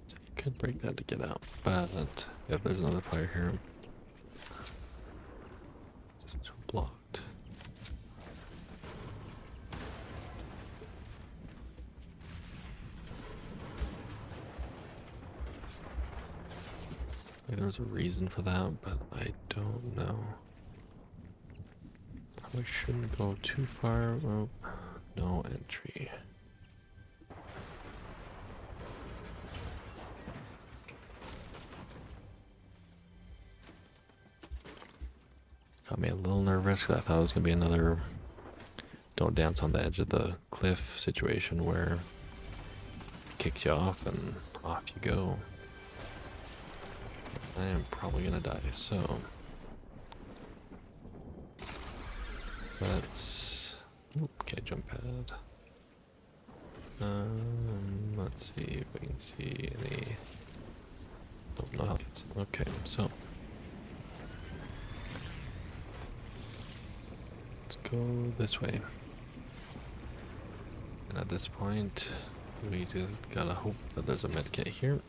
A: So you could break that to get out, but if there's another player here, this is blocked. Maybe there's a reason for that, but I don't know. Probably shouldn't go too far. Oh, no entry. Got me a little nervous because I thought it was going to be another don't dance on the edge of the cliff situation where it kicks you off and off you go. I am probably going to die, so let's... Okay, jump pad. Let's see if we can see any... Don't know how that's... Okay, so... Let's go this way. And at this point, we just gotta hope that there's a medkit here.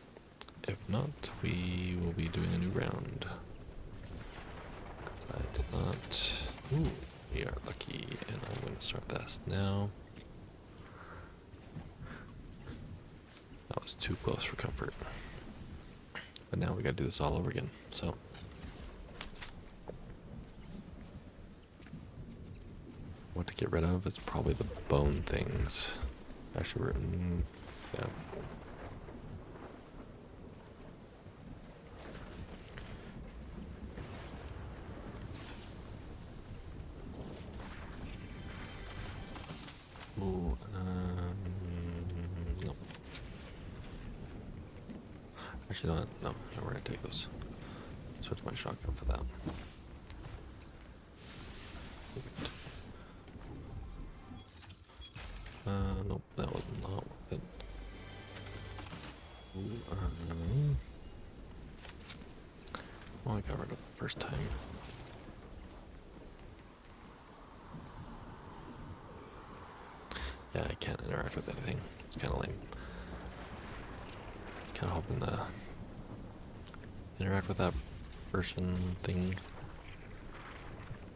A: If not, we will be doing a new round. I did not... Ooh, we are lucky, and I'm going to start this now. That was too close for comfort. But now we gotta do this all over again, so... What to get rid of is probably the bone things. Actually, we're... yeah. Ooh, no. Actually, no, we're gonna take those. Switch my shotgun for that. Nope, that was not worth it. Ooh, well, I got rid of it the first time. Yeah, I can't interact with anything. It's kind of lame. Kind of hoping to interact with that person thing.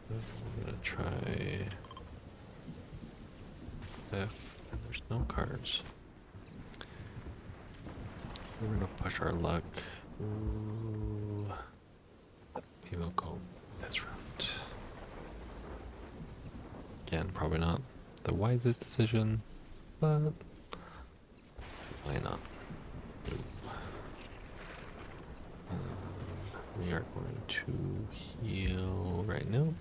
A: I'm gonna try F. There's no cards. We're gonna push our luck. Ooh. Maybe we'll go this route. Again, probably not the wisest decision, but why not? We are going to heal right now.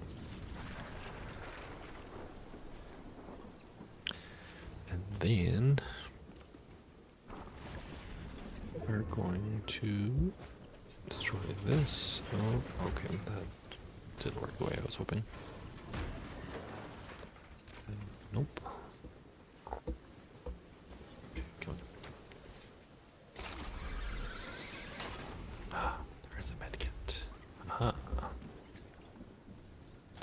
A: And then we're going to destroy this. Oh, okay, that didn't work the way I was hoping. Nope. Okay, come on. Ah, there's a medkit. Aha.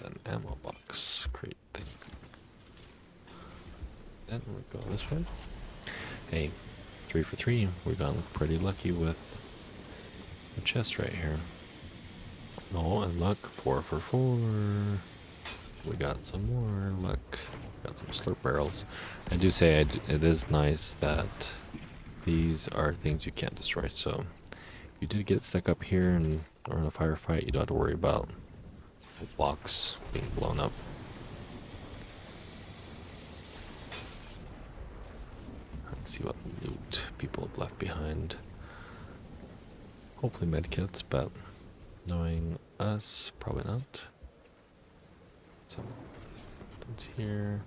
A: An ammo box. Great thing. Then we go this way. Hey, 3 for 3. We've gotten pretty lucky with the chest right here. Oh, and luck. 4 for 4. We got some more luck. Got some slurp barrels. I do say it is nice that these are things you can't destroy. So if you did get stuck up here and are in a firefight, you don't have to worry about the blocks being blown up. Let's see what loot people have left behind. Hopefully medkits, but knowing us, probably not. So, what's here?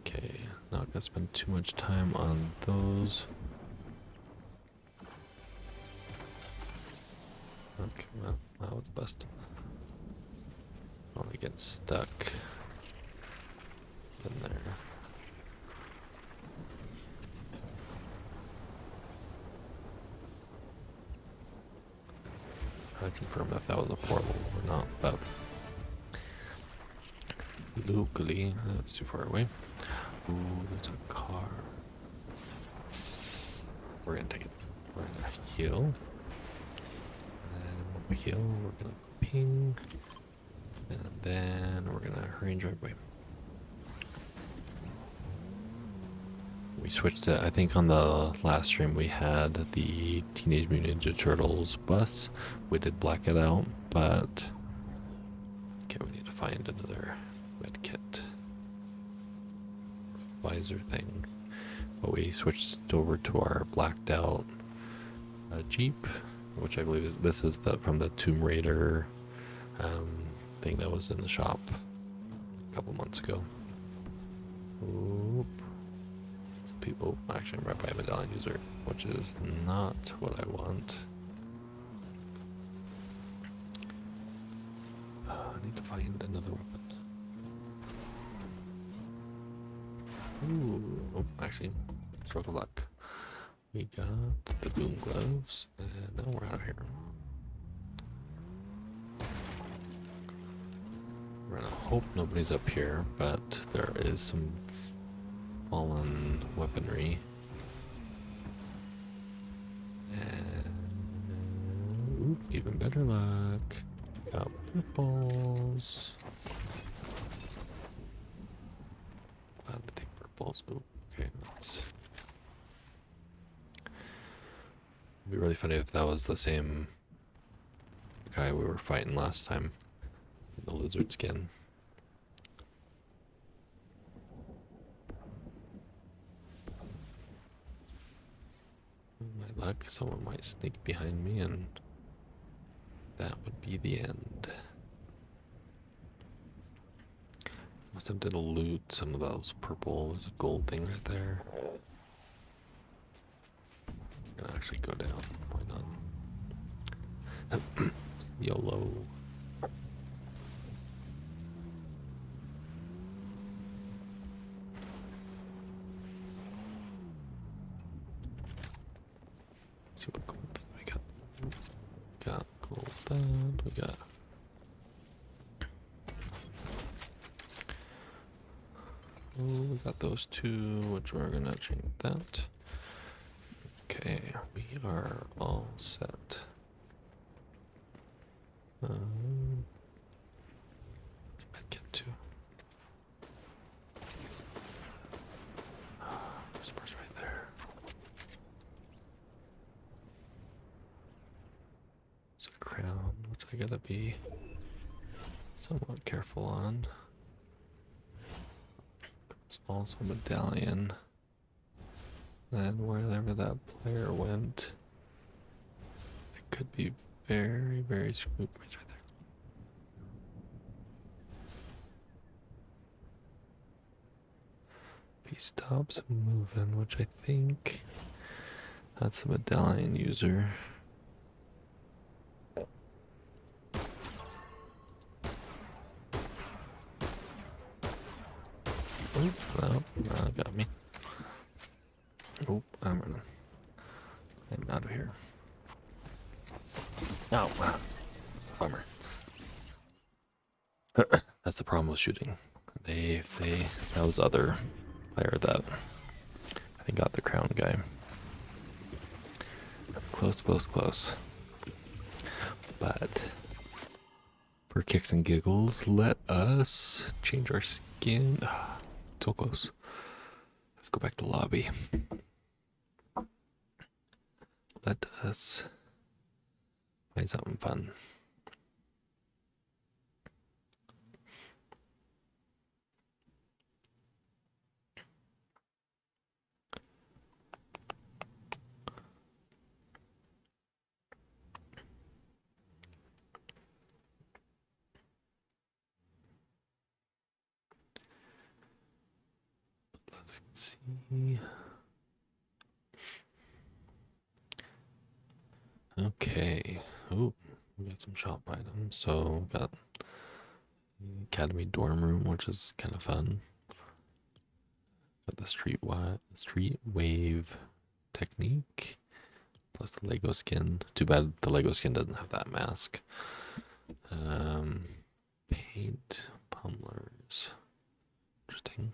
A: Okay, not gonna spend too much time on those. That's best. Only get stuck in there. I confirm if that was a portal or not, but locally, that's too far away. Ooh, that's a car. We're gonna take it. We're gonna heal. And when we heal, we're gonna ping. And then we're gonna hurry and drive away. We switched it. I think on the last stream we had the Teenage Mutant Ninja Turtles bus. We did black it out, but okay, we need to find another med kit visor thing. But we switched over to our blacked out Jeep, which I believe this is from the Tomb Raider thing that was in the shop a couple months ago. Oop. People actually, I'm right by a medallion user, which is not what I want. I need to find another weapon. Ooh, oh, actually, stroke of luck. We got the boom gloves, and now we're out of here. We're gonna hope nobody's up here, but there is some fallen weaponry. And ooh, even better luck. Got purples. Glad to take purples. Ooh, okay, that's. It'd be really funny if that was the same guy we were fighting last time. The lizard skin. My luck, someone might sneak behind me and that would be the end. Must have did loot some of those purple, there's a gold thing right there. I'm gonna actually go down, why not? YOLO. See what gold thing we got. Got gold that, we got. Oh, we got those two, which we're gonna change that. Okay, we are all set. Get to. There's a person right there. It's a crown, which I gotta be somewhat careful on. There's also a medallion. Then wherever that player went, it could be very, very screwed. It's right there. If he stops moving, which I think that's the medallion user. Oh, no, got me. Oh, I'm running. I'm out of here. Oh, bummer. That's the problem with shooting. That was the other player that I think got the crown guy. Close, close, close. But for kicks and giggles, let us change our skin. So close. Let's go back to lobby. Let us find something fun. Let's see. Okay. Oh, we Get some shop items. So got Academy dorm room, which is kind of fun. Got the street wave technique plus the Lego skin. Too bad the Lego skin doesn't have that mask. Um, paint pummelers. Interesting.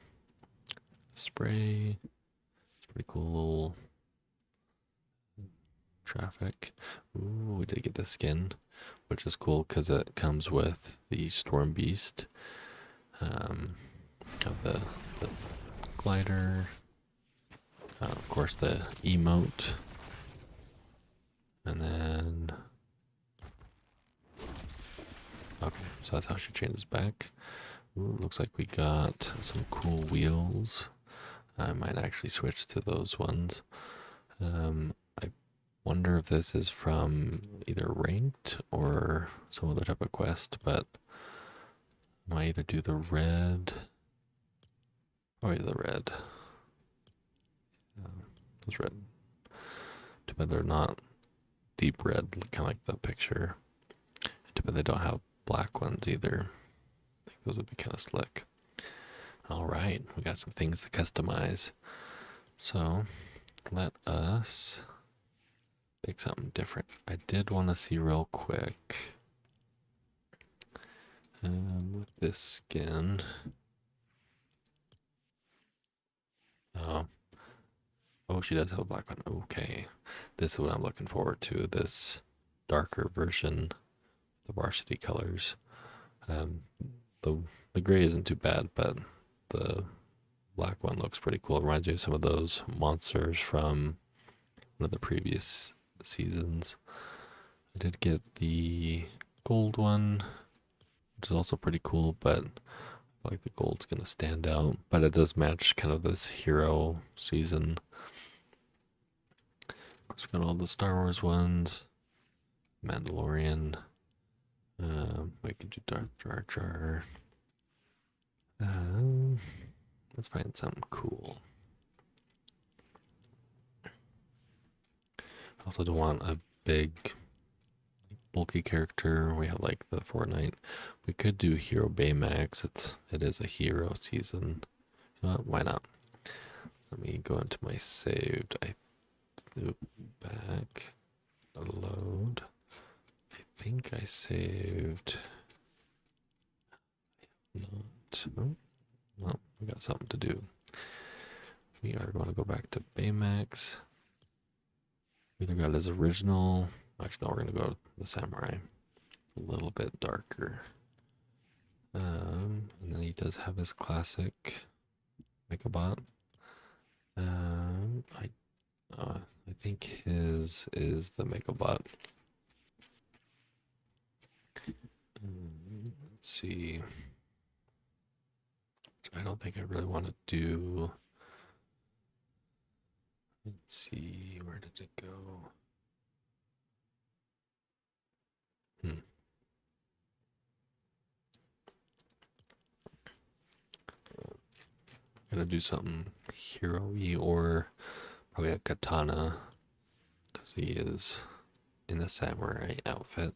A: Spray. It's pretty cool. Traffic. Ooh, we did get the skin, which is cool because it comes with the Storm Beast. Have the glider. Of course, the emote. And then. Okay, so that's how she changes back. Ooh, looks like we got some cool wheels. I might actually switch to those ones. I wonder if this is from either ranked or some other type of quest, but I might either do the red. Oh, yeah, the red. Those red. Too bad they're not deep red, kind of like the picture. Too bad they don't have black ones either. I think those would be kind of slick. All right, we got some things to customize. So let us pick something different. I did want to see real quick with this skin. Oh, she does have a black one. Okay, this is what I'm looking forward to. This darker version, the varsity colors. Um, the the gray isn't too bad, but the black one looks pretty cool. It reminds me of some of those monsters from one of the previous seasons. I did get the gold one, which is also pretty cool, but I feel like the gold's gonna stand out. But it does match kind of this hero season. We've got all the Star Wars ones, Mandalorian. We could do Darth Jar Jar. Let's find something cool. I also don't want a big, bulky character. We have like the Fortnite. We could do Hero Baymax. It is a hero season. You know what? Why not? Let me go into my saved. I threw back. Load. I think I saved. Not. Oh, well, we got something to do. We are going to go back to Baymax. We either got his original. Actually, no, we're going to go the Samurai. A little bit darker. And then he does have his classic Megabot. I think his is the Megabot. Let's see. I don't think I really want to do. Let's see, where did it go? Gonna do something hero-y or probably a katana because he is in a samurai outfit.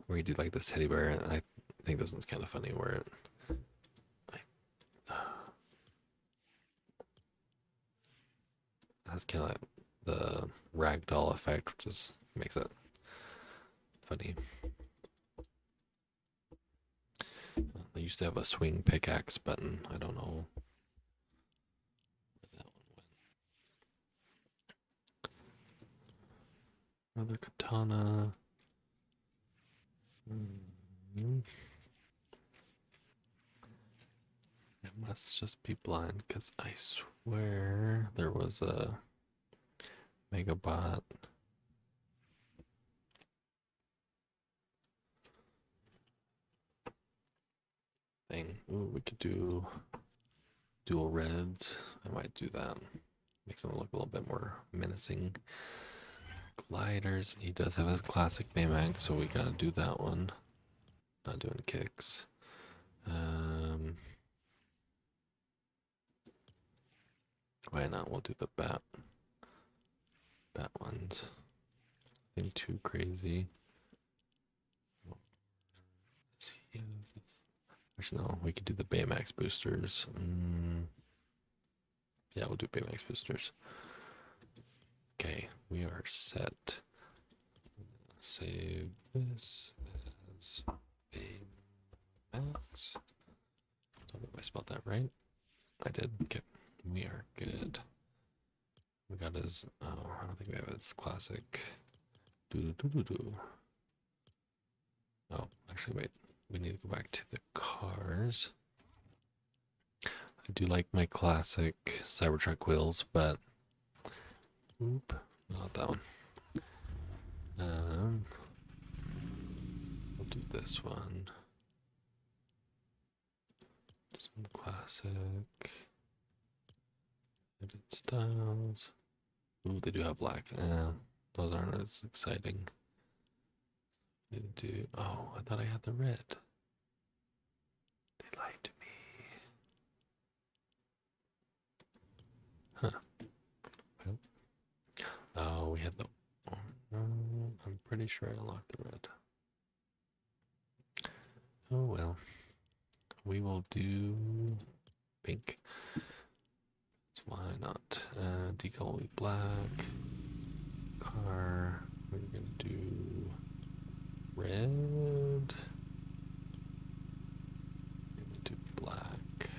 A: Where you do like this teddy bear. I think this one's kind of funny where it has kind of like the ragdoll effect, which is makes it funny. They used to have a swing pickaxe button. I don't know where that one went. Another katana. It must just be blind because I swear there was a Megabot. Thing. Ooh, we could do dual reds. I might do that. Makes them look a little bit more menacing. Gliders. He does have his classic Baymax, so we gotta do that one. Not doing kicks. Why not? We'll do the bat ones. Nothing too crazy. Actually, no, we could do the Baymax boosters. Yeah, we'll do Baymax boosters. Okay, we are set. Save this as Baymax. Don't know if I spelled that right. I did. Okay, we are good. We got his. Oh, I don't think we have his classic. Oh, actually, wait. We need to go back to the cars. I do like my classic Cybertruck wheels, but oop, not that one. We'll do this one. Some classic edit styles. Ooh, they do have black. Those aren't as exciting. Oh, I thought I had the red. They lied to me. Huh. Well, oh, we had the. Oh, no, I'm pretty sure I unlocked the red. Oh well. We will do pink. So why not? Decal will be black. Car. We're gonna do red. We're gonna do black.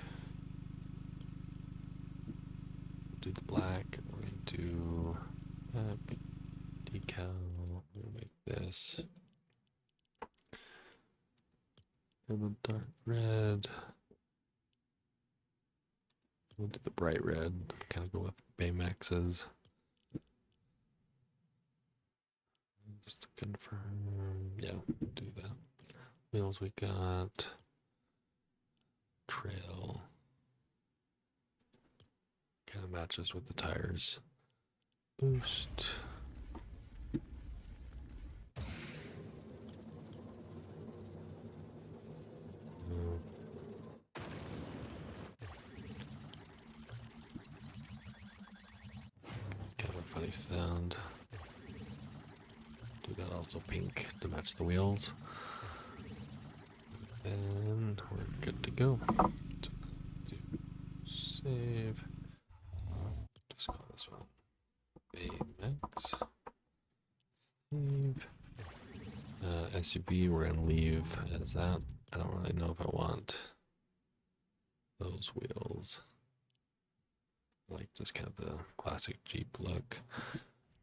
A: Do the black. We're gonna do black. Decal. We're gonna make this. And the dark red. We'll do the bright red. Kind of go with Baymax's. Just to confirm. Yeah, we'll do that. Wheels we got. Trail. Kind of matches with the tires. Boost. It's kind of a funny sound. Do that also pink to match the wheels. And we're good to go. Save. Just call this one Baymax. Save. SUV, we're gonna leave as that. I don't really know if I want those wheels. I like just kind of the classic Jeep look.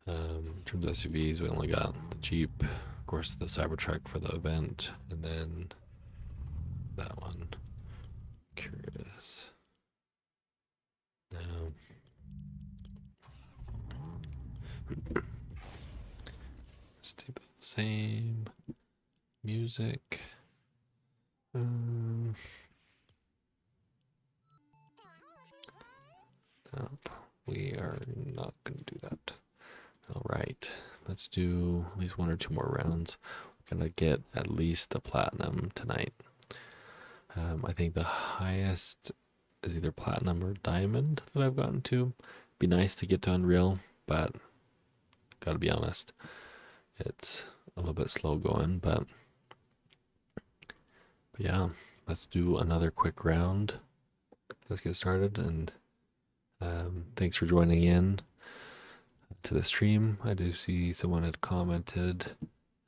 A: In terms of SUVs, we only got the Jeep, of course, the Cybertruck for the event, and then that one. Curious. Now, stay the same. Music. Nope, we are not going to do that. All right, let's do at least one or two more rounds. We're going to get at least a platinum tonight. I think the highest is either platinum or diamond that I've gotten to. Be nice to get to Unreal, but gotta be honest, it's a little bit slow going, but yeah, let's do another quick round. Let's get started, and thanks for joining in to the stream. I do see someone had commented.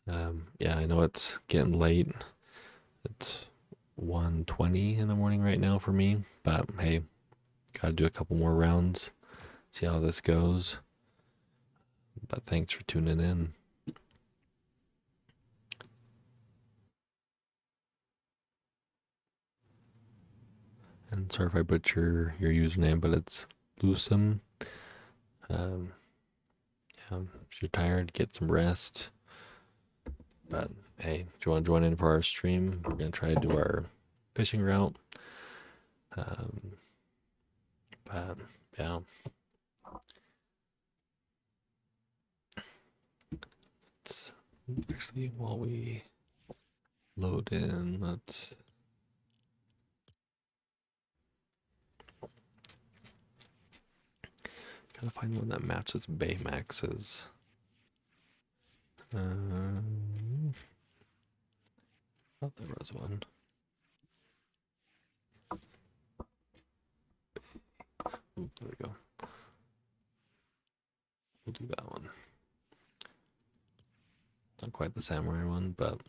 A: Yeah, I know it's getting late. It's 1:20 in the morning right now for me, but hey, gotta do a couple more rounds, see how this goes. But thanks for tuning in. And sorry if I butcher your username, but it's Lucem. Yeah, if you're tired, get some rest. But hey, if you want to join in for our stream, we're gonna try to do our fishing route. But yeah, it's actually while we load in, let's gotta find one that matches Baymax's. Thought there was one. Ooh, there we go. We'll do that one. Not quite the samurai one, but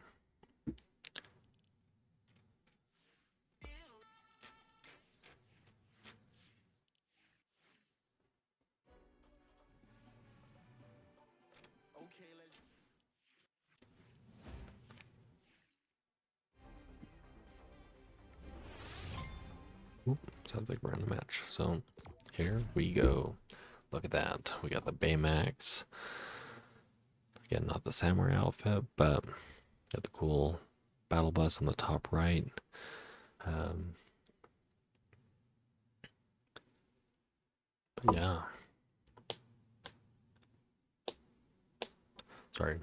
A: oop, sounds like we're in a match. So here we go. Look at that. We got the Baymax. Again, not the samurai outfit, but got the cool battle bus on the top right. But yeah. Sorry.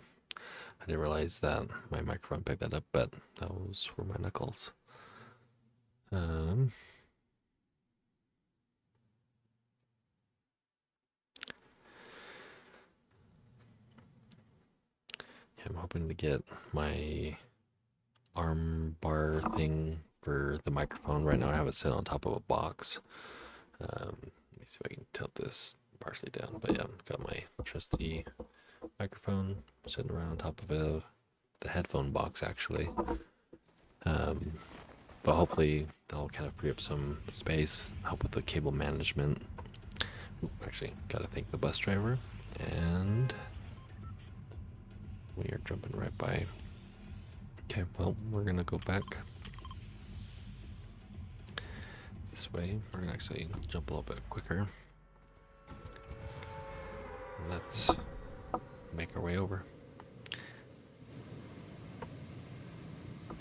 A: I didn't realize that my microphone picked that up, but those were my knuckles. Yeah, I'm hoping to get my arm bar thing for the microphone. Right now I have it set on top of a box. Let me see if I can tilt this partially down. But yeah, I've got my trusty microphone sitting around on top of the headphone box actually. But hopefully that'll kind of free up some space, help with the cable management. Ooh, actually, gotta thank the bus driver. And we are jumping right by. Okay, well, we're gonna go back this way. We're gonna actually jump a little bit quicker. Let's make our way over.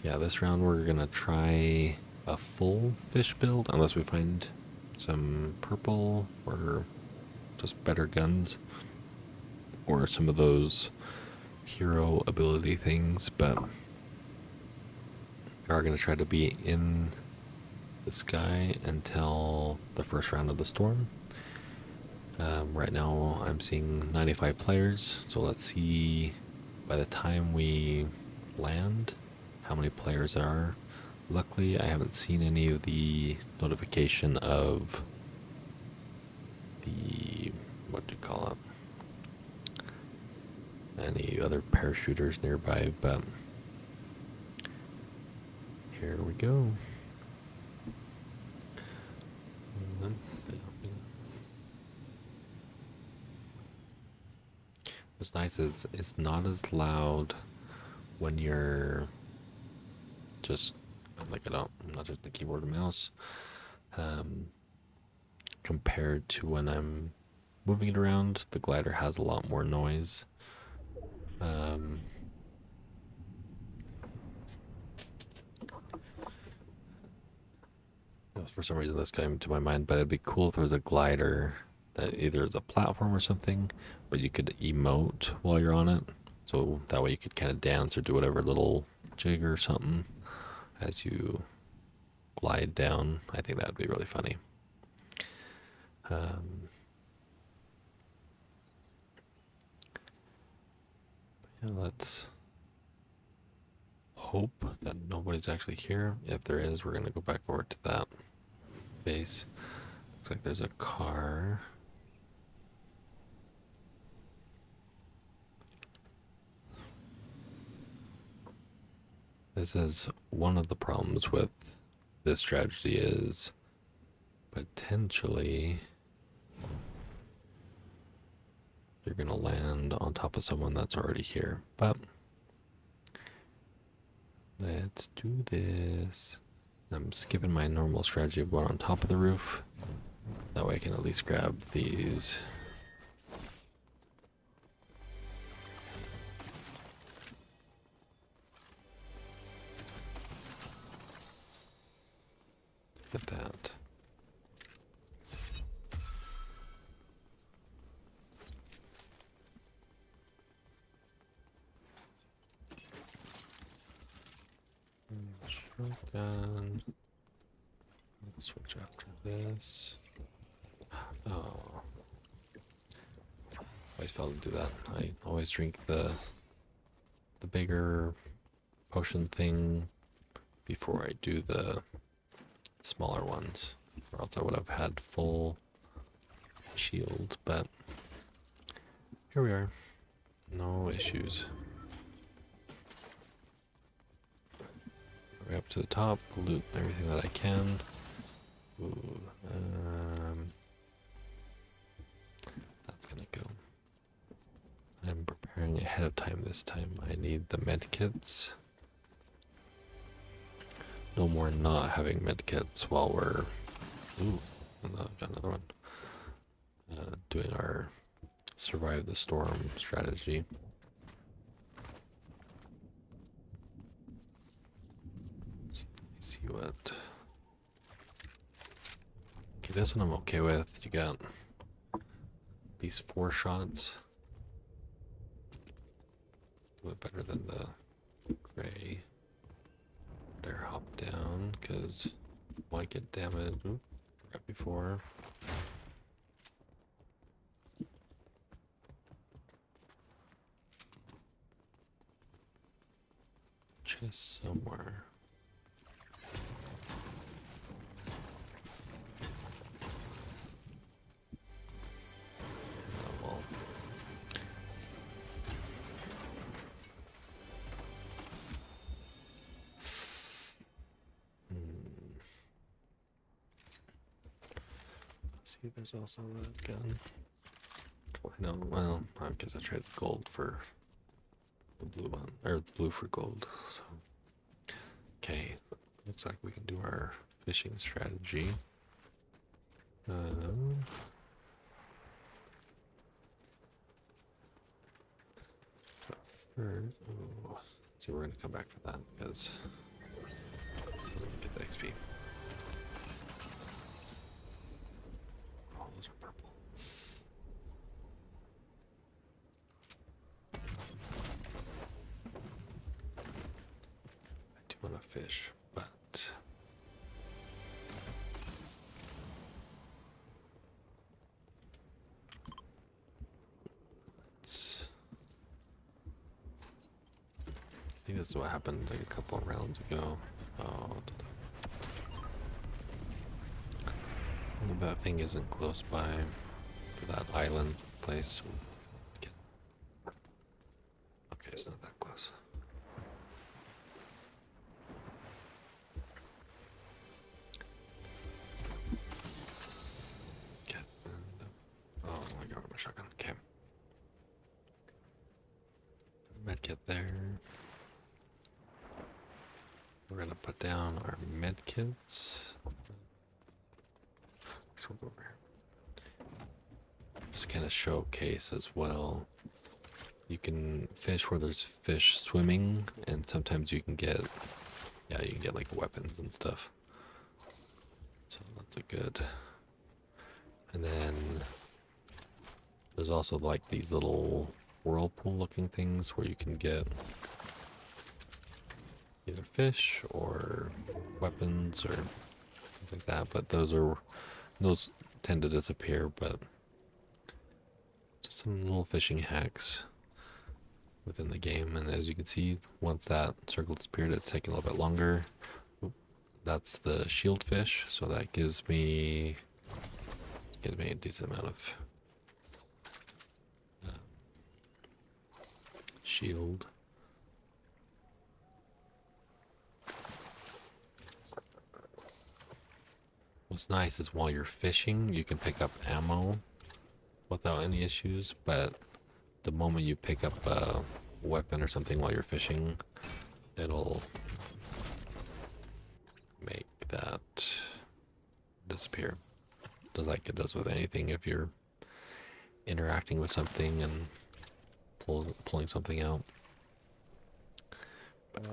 A: Yeah, this round we're gonna try a full fish build, unless we find some purple or just better guns, or some of those hero ability things, but we are gonna try to be in the sky until the first round of the storm. Right now I'm seeing 95 players, so let's see by the time we land how many players there are. Luckily, I haven't seen any of the notification of the, what do you call it, any other parachuters nearby, but here we go. What's nice is it's not as loud when you're just like I'm not just the keyboard and mouse, compared to when I'm moving it around. The glider has a lot more noise. For some reason this came to my mind, but it'd be cool if there was a glider that either is a platform or something, but you could emote while you're on it. So that way you could kind of dance or do whatever little jig or something as you glide down. I think that would be really funny. Yeah, let's hope that nobody's actually here. If there is, we're gonna go back over to that base. Looks like there's a car. This is one of the problems with this strategy is potentially you're gonna land on top of someone that's already here. But let's do this. I'm skipping my normal strategy of going on top of the roof. That way I can at least grab these. Look at that. Shotgun. Let's switch after this. Oh. I always failed to do that. I always drink the bigger potion thing before I do the smaller ones, or else I would have had full shield, but here we are. No issues. Way up to the top, loot everything that I can. Ooh, that's gonna go. I'm preparing ahead of time this time. I need the med kits. No more not having med kits while we're got another one. Doing our survive the storm strategy. See what. Okay, this one I'm okay with. You got these 4 shots. A bit better than the gray. Better hop down because might get damaged right before. Chest somewhere. See, there's also that gun. I know, well, I guess I traded gold for the blue one, or blue for gold, so. Okay, looks like we can do our fishing strategy. First, so we're gonna come back for that because get the XP. Oh, those are purple. I do want to fish, but I think this is what happened like a couple of rounds ago. Oh, that thing isn't close by to that island place. Okay, it's not that close. Oh my god, my shotgun. Okay. Medkit there. We're gonna put down our medkits. So we'll go over here. Just kind of showcase as well. You can fish where there's fish swimming, and sometimes you can get, yeah, you can get like weapons and stuff. So that's a good. And then there's also like these little whirlpool looking things where you can get either fish or weapons or things like that, but those tend to disappear, but just some little fishing hacks within the game. And as you can see, once that circle disappeared, it's taking a little bit longer. That's the shield fish, so that gives me a decent amount of shield. What's nice is while you're fishing, you can pick up ammo without any issues, but the moment you pick up a weapon or something while you're fishing, it'll make that disappear. Just like it does with anything if you're interacting with something and pulling something out. But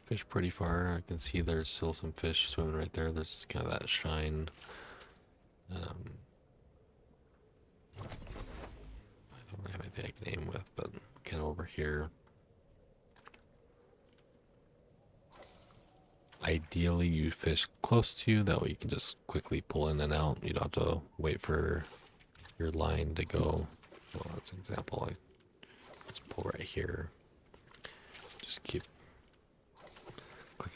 A: fish pretty far. I can see there's still some fish swimming right there. There's kind of that shine. I don't really have anything I can aim with, but kind of over here. Ideally, you fish close to you. That way you can just quickly pull in and out. You don't have to wait for your line to go. Well, that's an example. I just pull right here. Just keep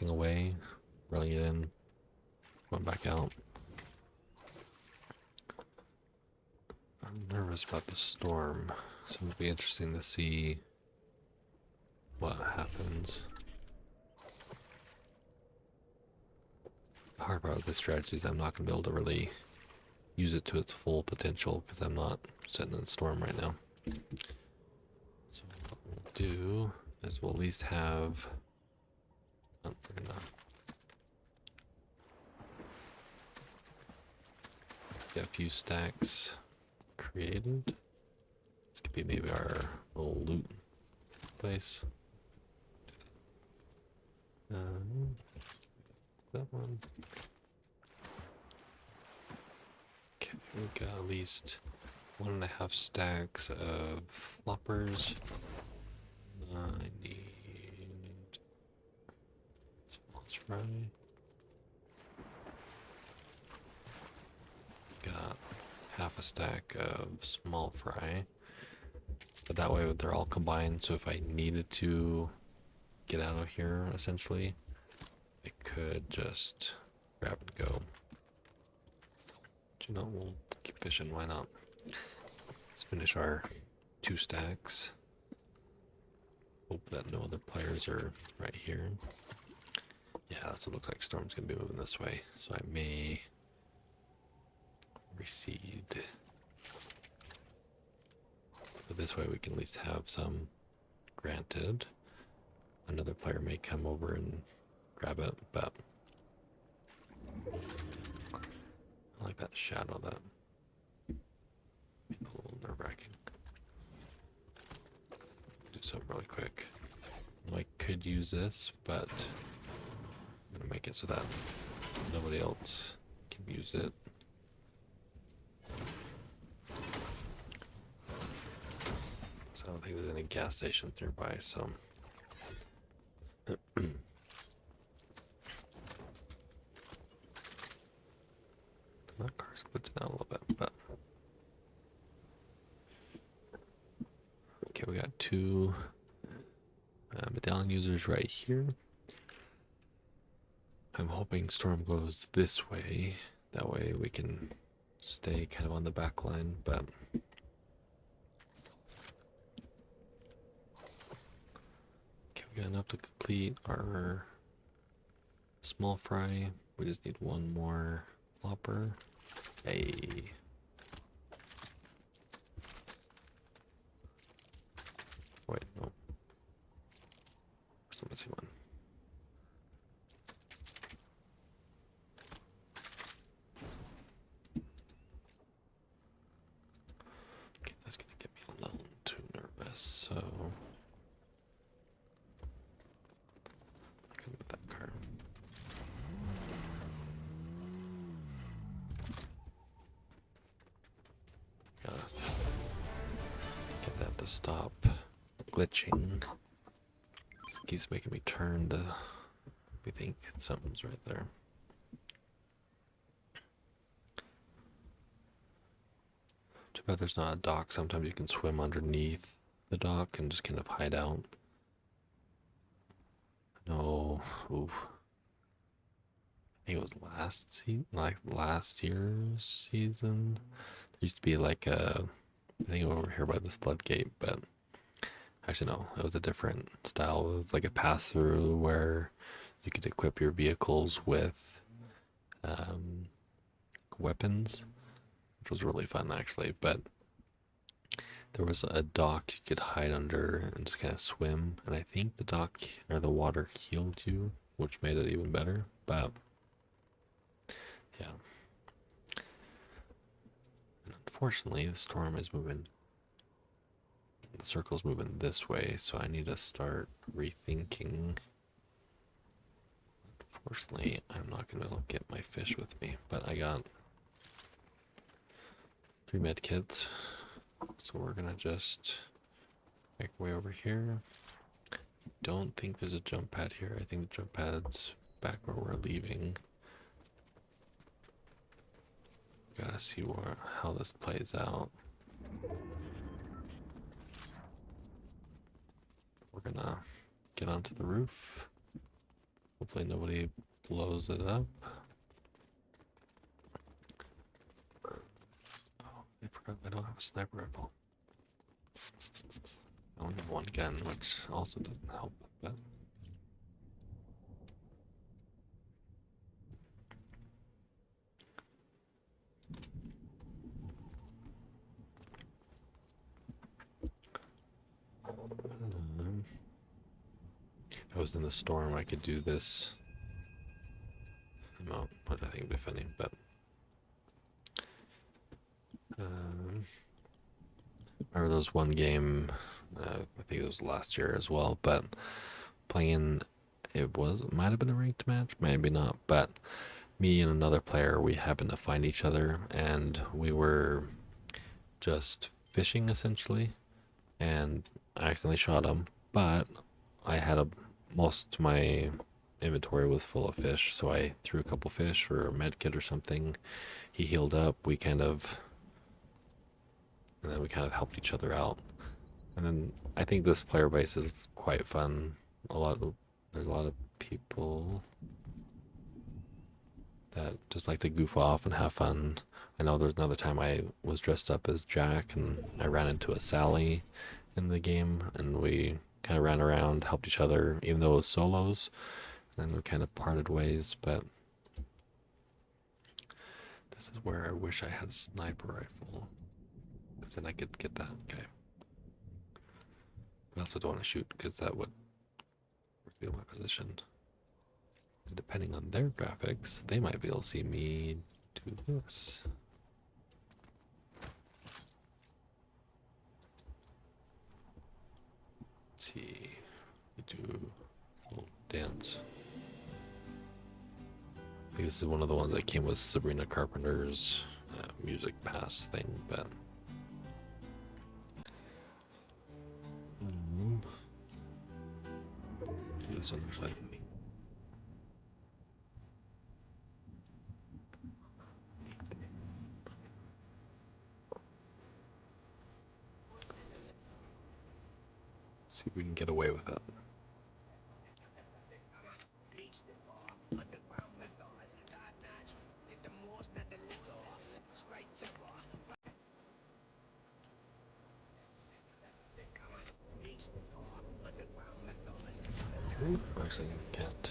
A: backing away, rolling it in, going back out. I'm nervous about the storm, so it'll be interesting to see what happens. The hard part of this strategy is I'm not going to be able to really use it to its full potential because I'm not sitting in the storm right now. So what we'll do is we'll at least have... Oh, we're gonna get a few stacks created. This could be maybe our little loot place. That one. Okay, we got at least 1.5 stacks of floppers. I need small fry. Got half a stack of small fry. But that way they're all combined, so if I needed to get out of here, essentially, I could just grab and go. But, you know, we'll keep fishing, why not? Let's finish our 2 stacks. Hope that no other players are right here. Yeah, that's what it looks like. Storm's gonna be moving this way, so I may recede. But this way we can at least have some. Granted, another player may come over and grab it, but I like that shadow, that people a little nerve-wracking. Do something really quick. I could use this, but I'm gonna make it so that nobody else can use it. So I don't think there's any gas stations nearby, so that car's glitching out a little bit, but okay, we got 2 medallion users right here. I'm hoping storm goes this way. That way we can stay kind of on the back line, but okay, we got enough to complete our small fry. We just need 1 more flopper. Hey. Wait, no. Where's the missing one? Okay, that's gonna get me a little too nervous, so I can move that car. Gotta get that to stop glitching. It keeps making me turn to we think something's right there. Too bad there's not a dock. Sometimes you can swim underneath the dock and just kind of hide out. No, oof. I think it was last year's season. There used to be like a, I think over here by this floodgate, but actually no, it was a different style. It was like a pass through where you could equip your vehicles with weapons, which was really fun actually. But there was a dock you could hide under and just kind of swim, and I think the dock or the water healed you, which made it even better. But yeah, and unfortunately the storm is moving, the circle's moving this way, so I need to start rethinking. Unfortunately, I'm not gonna be able to get my fish with me, but I got 3 med kits, so we're gonna just make our way over here. Don't think there's a jump pad here. I think the jump pad's back where we're leaving. Gotta see how this plays out. We're gonna get onto the roof. Hopefully nobody blows it up. Oh, I forgot I don't have a sniper rifle. I only have one gun, which also doesn't help, but... if I was in the storm, I could do this amount, which I think would be funny, but... remember those one game, I think it was last year as well, but playing, might have been a ranked match, maybe not, but me and another player, we happened to find each other, and we were just fishing essentially, and I accidentally shot him, but I had most of my inventory was full of fish, so I threw a couple fish for a med kit or something. He healed up, and then we kind of helped each other out. And then I think this player base is quite fun. There's a lot of people that just like to goof off and have fun. I know there's another time I was dressed up as Jack and I ran into a Sally in the game, and we kind of ran around, helped each other, even though it was solos. And then we kind of parted ways, but this is where I wish I had a sniper rifle, because then I could get that guy. But I also don't want to shoot, because that would reveal my position. And depending on their graphics, they might be able to see me do this. Let's see. We do a little dance. I think this is one of the ones that came with Sabrina Carpenter's Music Pass thing, but... This one looks like... see if we can get away with it. Actually, can't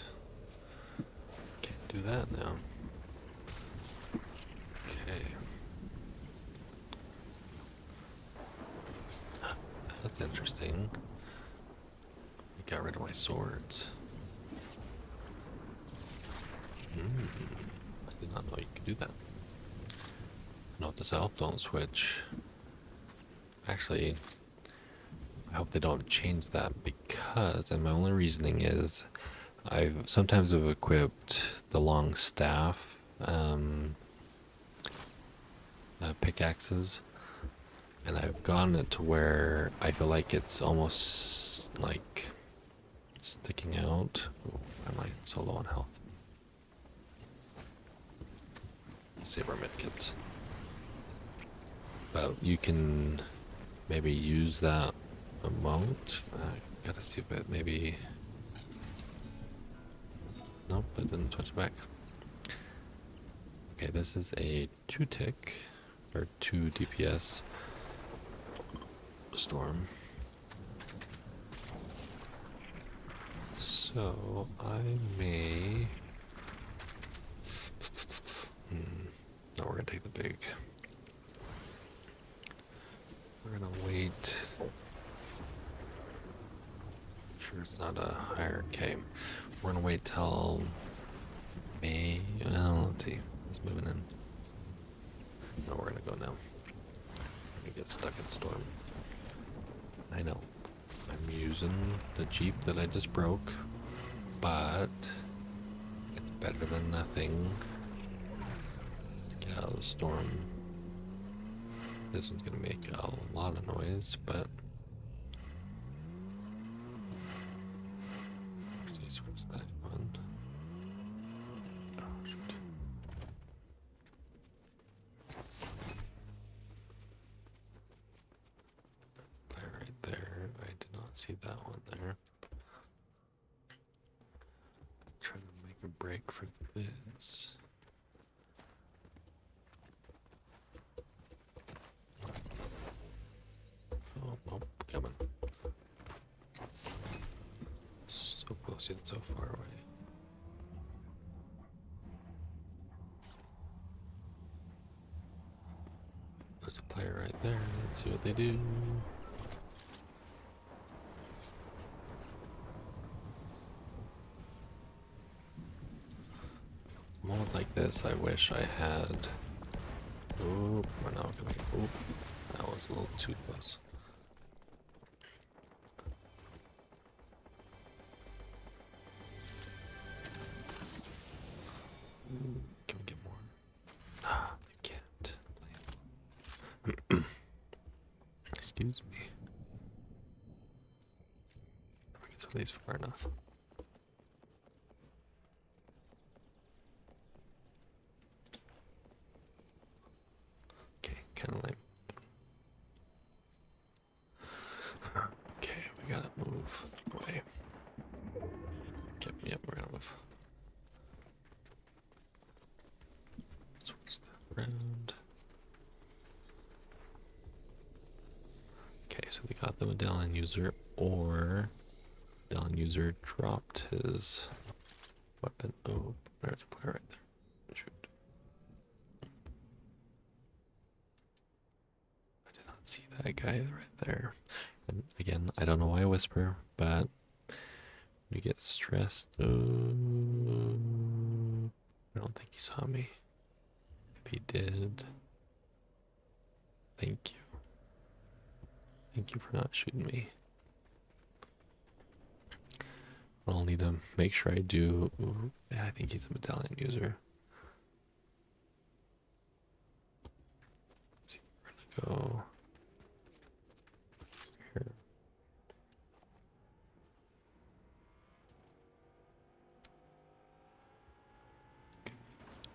A: do that now. Okay. That's interesting. I got rid of my swords. I did not know you could do that. Note to self, don't switch. Actually, I hope they don't change that, because, and my only reasoning is, sometimes have equipped the long staff pickaxes, and I've gotten it to where I feel like it's almost like sticking out. Ooh, am I so low on health? Save our medkits. But you can maybe use that emote. Gotta see if it maybe... Nope, it didn't switch back. Okay, this is a 2-tick, or 2 DPS storm. So I may... No, we're gonna take the big. We're gonna wait. Sure, it's not a higher K. We're gonna wait till May. Well, let's see. It's moving in. No, we're gonna go now. We're gonna get stuck in storm. I know. I'm using the Jeep that I just broke, but it's better than nothing to get out of the storm. This one's gonna make a lot of noise, but switch that one. Oh, shoot. Player right there. I did not see that one there. Trying to break for this. Oh, coming. So close yet so far away. There's a player right there. Let's see what they do. Moments like this, I wish I had. Oh, we're now gonna. Oh, that was a little too close. Can we get more? Ah, you can't. Excuse me. If we get some of these far enough. Okay, kind of lame. Okay, we gotta move away. Yep, we're gonna move. Switch that around. Okay, so they got the medallion user, or medallion user dropped his weapon. Oh, there's a player right there. Shoot. I did not see that guy right there. And again, I don't know why I whisper, but you get stressed. I don't think he saw me. If he did, thank you. Thank you for not shooting me. I'll need to make sure I do. Ooh, yeah, I think he's a medallion user. Let's see, we're gonna go here.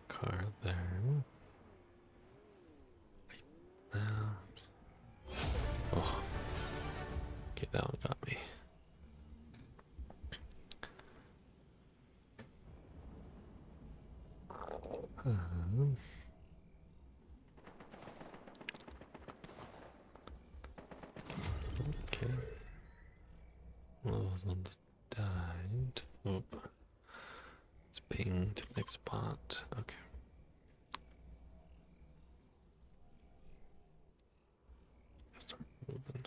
A: Car there. Right now. Oh. Okay, that one got me. Okay. One of those ones died. Oh. It's ping to the next spot. Okay. Start moving.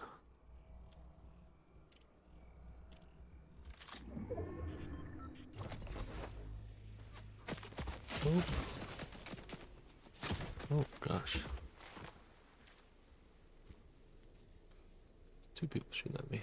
A: Oh. Oh gosh. Two people shooting at me.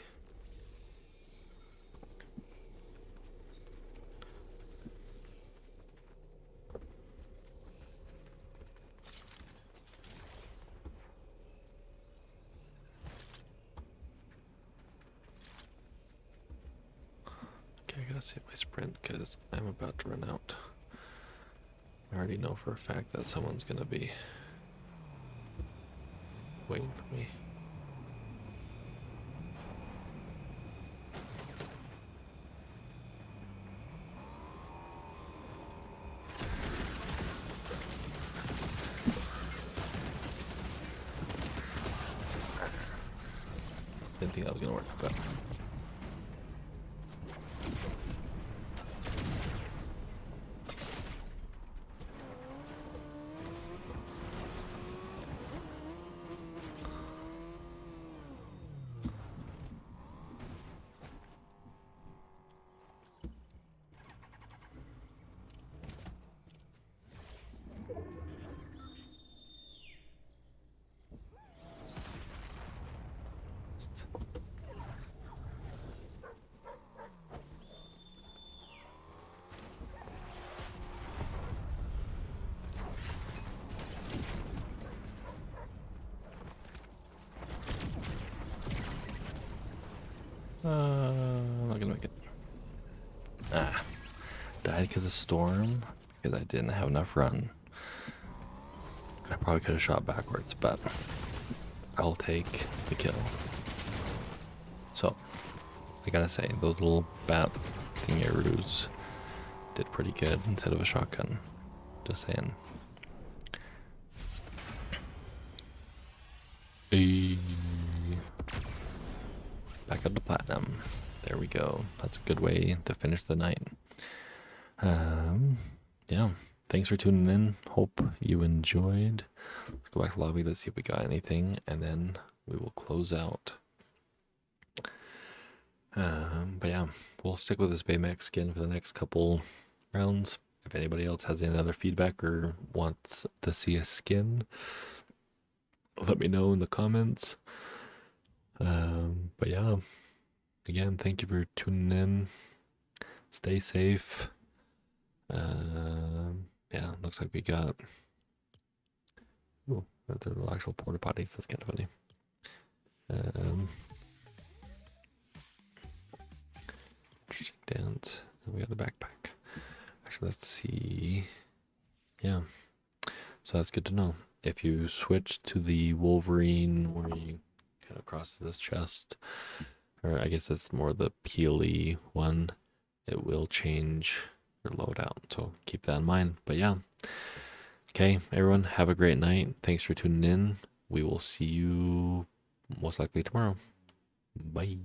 A: Okay, I gotta save my sprint because I'm about to run out. I already know for a fact that someone's gonna be waiting for me. Didn't think that was gonna work, but I'm not gonna make it. Ah, died because of storm, because I didn't have enough run. I probably could have shot backwards, but I'll take the kill. So, I gotta say, those little bat thingaroos did pretty good instead of a shotgun. Just saying. Hey. Back up to platinum. There we go. That's a good way to finish the night. Yeah. Thanks for tuning in. Hope you enjoyed. Let's go back to lobby. Let's see if we got anything, and then we will close out. But yeah, we'll stick with this Baymax skin for the next couple rounds. If anybody else has any other feedback or wants to see a skin, let me know in the comments. But yeah, again, thank you for tuning in. Stay safe. Yeah, looks like we got. Oh, the actual porta potties. That's kind of funny. Interesting dance. And we got the backpack. Actually, let's see. Yeah, so that's good to know. If you switch to the Wolverine, where you kind of cross this chest, or I guess it's more the peely one, it will change your loadout. So keep that in mind. But yeah. Okay, everyone, have a great night. Thanks for tuning in. We will see you most likely tomorrow. Bye.